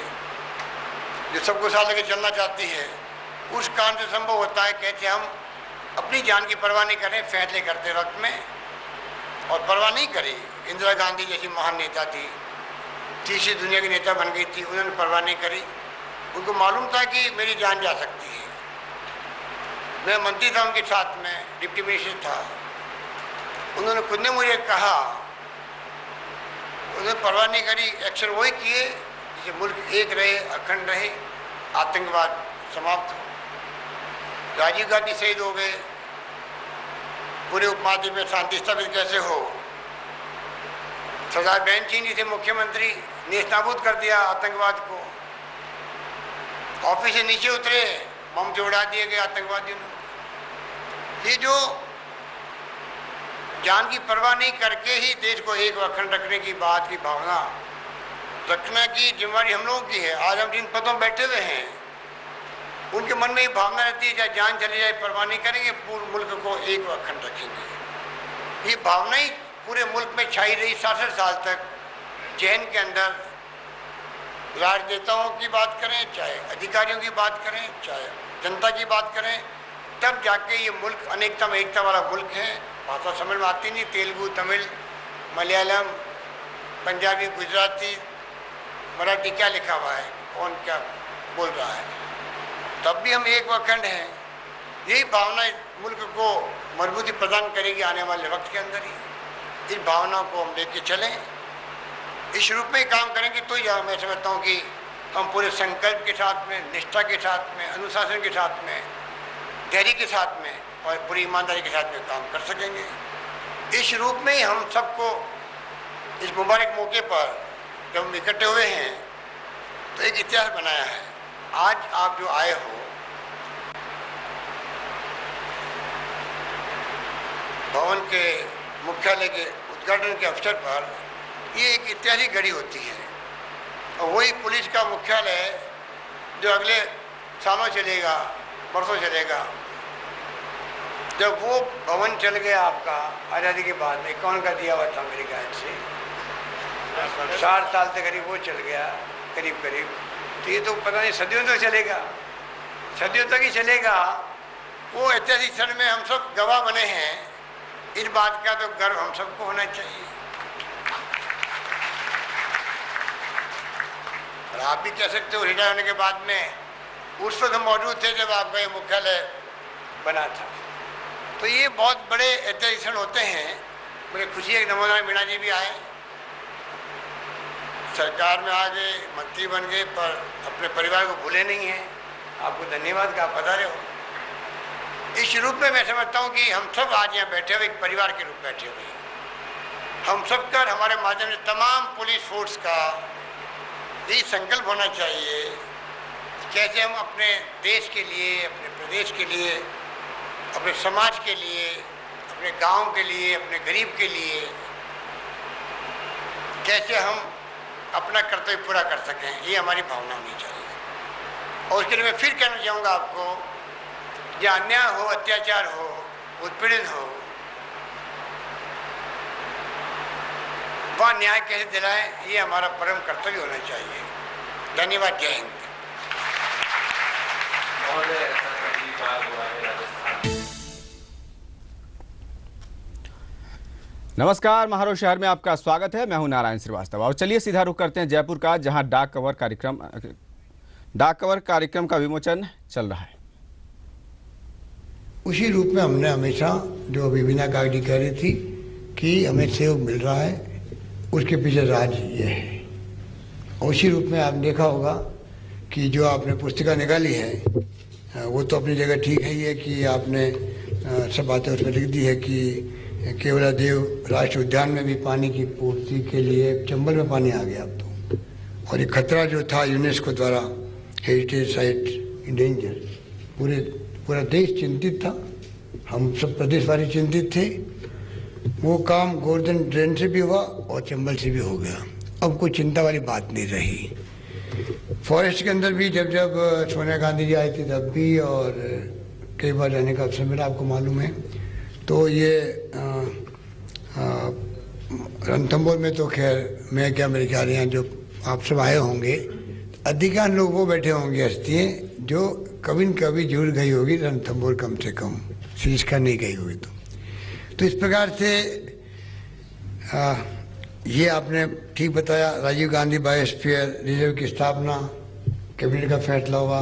Speaker 4: जो सबको साथ लेके चलना चाहती है। उस कारण से संभव होता है कहते हम अपनी जान की परवाह नहीं करें फैसले करते वक्त में, और परवाह नहीं करी। इंदिरा गांधी जैसी महान नेता थी, तीसरी दुनिया की नेता बन गई थी, उन्होंने परवाह नहीं करी। उनको मालूम था कि मेरी जान जा सकती है। मैं मंत्री था उनके साथ में, डिप्टी मिनिस्टर था, उन्होंने खुद ने मुझे कहा, उन्होंने परवाह नहीं करी, एक्शन वही किए जिससे मुल्क एक रहे, अखंड रहे, आतंकवाद समाप्त हो। राजीव गांधी शहीद हो गए, पूरे उपमहाद्वीप में शांति स्थापित कैसे हो। सरदार बेन सिंह जी थे मुख्यमंत्री, नेस्तनाबूद कर दिया आतंकवाद को। ऑफिस से नीचे उतरे, बम से उड़ा दिए गए आतंकवादियों ने। ये जो जान की परवाह नहीं करके ही देश को एक व अखंड रखने की बात की भावना रखने की जिम्मेदारी हम लोगों की है। आज हम जिन पदों बैठे हुए हैं उनके मन में ये भावना रहती है, चाहे जान चली जाए परवाह नहीं करेंगे, पूरे मुल्क को एक व अखंड रखेंगे। ये भावना ही पूरे मुल्क में छाई रही 67 साल तक। जहन के अंदर राजनेताओं की बात करें, चाहे अधिकारियों की बात करें, चाहे जनता की बात करें, तब जाके ये मुल्क अनेकता में एकता वाला मुल्क है। भाषा समझ में आती नहीं, तेलुगु, तमिल, मलयालम, पंजाबी, गुजराती, मराठी क्या लिखा हुआ है, कौन क्या बोल रहा है, तब भी हम एक व अखंड हैं। यही भावना मुल्क को मजबूती प्रदान करेगी आने वाले वक्त के अंदर ही। इस भावना को हम लेके चलें, इस रूप में काम करेंगे तो ही मैं समझता हूँ कि हम पूरे संकल्प के साथ में, निष्ठा के साथ में, अनुशासन के साथ में, धैर्य के साथ में और पूरी ईमानदारी के साथ में काम कर सकेंगे। इस रूप में ही हम सबको इस मुबारक मौके पर जब हम इकट्ठे हुए हैं तो एक इतिहास बनाया है। आज आप जो आए हो, भवन के मुख्यालय के उद्घाटन के अवसर पर, ये एक ऐतिहासिक घड़ी होती है। और वही पुलिस का मुख्यालय जो अगले सालों चलेगा, बरसों चलेगा। जब वो भवन चल गया आपका आज़ादी के बाद में, कौन का दिया हुआ था मेरी गाइड से 60 साल तक करीब वो चल गया, करीब करीब। तो ये तो पता नहीं सदियों तक चलेगा, सदियों तक ही चलेगा। वो ऐतिहासिक क्षण में हम सब गवाह बने हैं। इस बात का तो गर्व हम सबको होना चाहिए। और आप भी कह सकते हो रिटायर होने के बाद में, उस वक्त हम मौजूद थे जब आपका ये मुख्यालय बना था। तो ये बहुत बड़े ऐतिहासिक क्षण होते हैं। मुझे खुशी है कि नमोनारायण मीणा जी भी आए, सरकार में आ गए, मंत्री बन गए, पर अपने परिवार को भूले नहीं हैं। आपको धन्यवाद कि आप पधारे हो। इस रूप में मैं समझता हूँ कि हम सब आज यहाँ बैठे हुए एक परिवार के रूप में बैठे हुए हैं। हम सब कर हमारे माध्यम से तमाम पुलिस फोर्स का यही संकल्प होना चाहिए, कैसे हम अपने देश के लिए, अपने प्रदेश के लिए, अपने समाज के लिए, अपने गांव के लिए, अपने गरीब के लिए कैसे हम अपना कर्तव्य पूरा कर सकें, ये हमारी भावना होनी चाहिए। और उसके लिए मैं फिर कहना चाहूँगा आपको, या अन्याय हो, अत्याचार हो, उत्पीड़न हो, वहाँ न्याय कैसे दिलाएं, ये हमारा परम कर्तव्य होना चाहिए। धन्यवाद। जय हिंद।
Speaker 7: नमस्कार, महाराष्ट्र शहर में आपका स्वागत है। मैं हूं नारायण श्रीवास्तव और चलिए सीधा रुख करते हैं जयपुर का, जहां डाक कवर कार्यक्रम का विमोचन चल रहा है।
Speaker 3: उसी रूप में हमने हमेशा, जो विभिन्ना कागजी कह रही थी कि हमें सहयोग मिल रहा है, उसके पीछे राज ये है। उसी रूप में आपने देखा होगा कि जो आपने पुस्तिका निकाली है वो तो अपनी जगह ठीक है ही है कि आपने सब बातें उसमें लिख दी है कि केवलादेव राष्ट्रीय उद्यान में भी पानी की पूर्ति के लिए चंबल में पानी आ गया अब तो। और ये खतरा जो था यूनेस्को द्वारा हेरिटेज साइट इन डेंजर, पूरा देश चिंतित था, हम सब प्रदेशवासी चिंतित थे। वो काम गोवर्धन ड्रेन से भी हुआ और चंबल से भी हो गया। अब कोई चिंता वाली बात नहीं रही। फॉरेस्ट के अंदर भी जब सोनिया गांधी जी आई थी तब भी, और कई बार जाने का अवसर मिला, आपको मालूम है। तो ये रणथंभौर में तो खैर मैं क्या, मेरे ख्याल यहाँ जो आप सब आए होंगे, अधिकांश लोग वो बैठे होंगे हस्तियाँ जो कभी न कभी जुड़ गई होगी रणथंभौर, कम से कम शीर्षका नहीं गई होगी। तो इस प्रकार से ये आपने ठीक बताया। राजीव गांधी बायोस्फीयर रिजर्व की स्थापना, कैबिनेट का फैसला हुआ।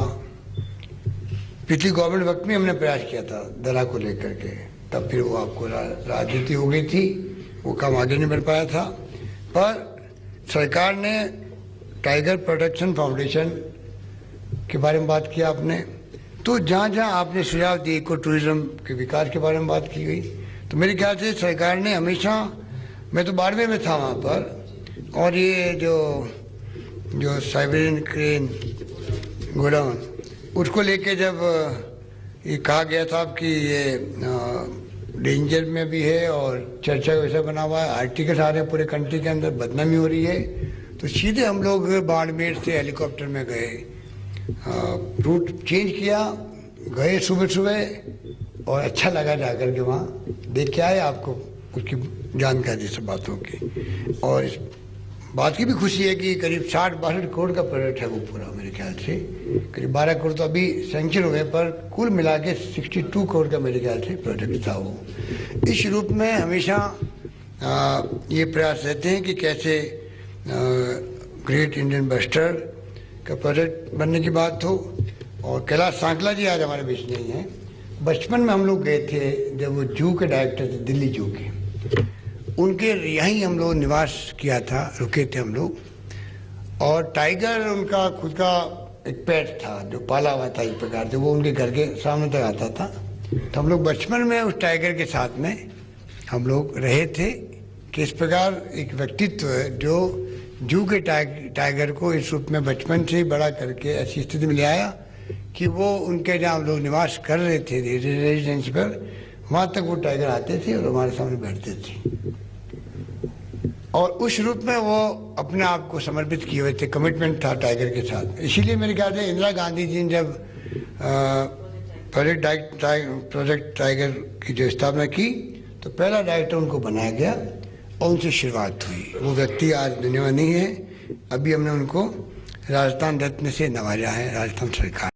Speaker 3: पिछली गवर्नमेंट वक्त में हमने प्रयास किया था दरा को लेकर के, तब फिर वो आपको राजनीति हो गई थी, वो काम आगे नहीं बढ़ पाया था। पर सरकार ने टाइगर प्रोटेक्शन फाउंडेशन के बारे में बात किया आपने। तो जहाँ जहाँ आपने सुझाव दिए, इको टूरिज्म के विकास के बारे में बात की गई।
Speaker 4: तो मेरे ख्याल से सरकार ने हमेशा, मैं तो बाड़मेर में था वहाँ पर, और ये जो साइबेरियन क्रेन गोडाउन, उसको लेके जब ये कहा गया था कि ये डेंजर में भी है और चर्चा वैसा बना हुआ है, आर्टिकल आ रहे हैं पूरे कंट्री के अंदर, बदनामी हो रही है, तो सीधे हम लोग बाड़मेर से हेलीकॉप्टर में गए, रूट चेंज किया, गए सुबह सुबह, और अच्छा लगा जाकर के वहाँ देख के आए, आपको उसकी जानकारी सब बातों की। और इस बात की भी खुशी है कि करीब 60-62 करोड़ का प्रोजेक्ट है वो पूरा, मेरे ख्याल से करीब 12 करोड़ तो अभी सेंक्शन हुए, पर कुल मिला के 62 करोड़ का मेरे ख्याल से प्रोजेक्ट था वो। इस रूप में हमेशा ये प्रयास रहते हैं कि कैसे ग्रेट इंडियन बस्टर का प्रोजेक्ट बनने की बात हो। और कैलाश सांकला जी आज हमारे बीच नहीं हैं। बचपन में हम लोग गए थे जब वो जू के डायरेक्टर थे, दिल्ली जू के, उनके यहीं हम लोग निवास किया था, रुके थे हम लोग। और टाइगर उनका खुद का एक पेट था जो पाला हुआ था एक प्रकार से, वो उनके घर के सामने तक आता था। तो हम लोग बचपन में उस टाइगर के साथ में हम लोग रहे थे कि इस प्रकार एक व्यक्तित्व है जो जू के टाइगर को इस रूप में बचपन से ही बड़ा करके ऐसी स्थिति में ले आया कि वो उनके जहाँ हम लोग निवास कर रहे थे रेजिडेंस पर, वहाँ तक वो टाइगर आते थे और हमारे सामने बैठते थे। और उस रूप में वो अपने आप को समर्पित किए हुए थे, कमिटमेंट था टाइगर के साथ। इसीलिए मेरे ख्याल से इंदिरा गांधी जी ने जब प्रोजेक्ट टाइगर की जो स्थापना की तो पहला डायरेक्टर उनको बनाया गया और उनसे शुरुआत हुई। वो व्यक्ति आज दुनिया में नहीं है, अभी हमने उनको राजस्थान रत्न से नवाजा है, राजस्थान सरकार।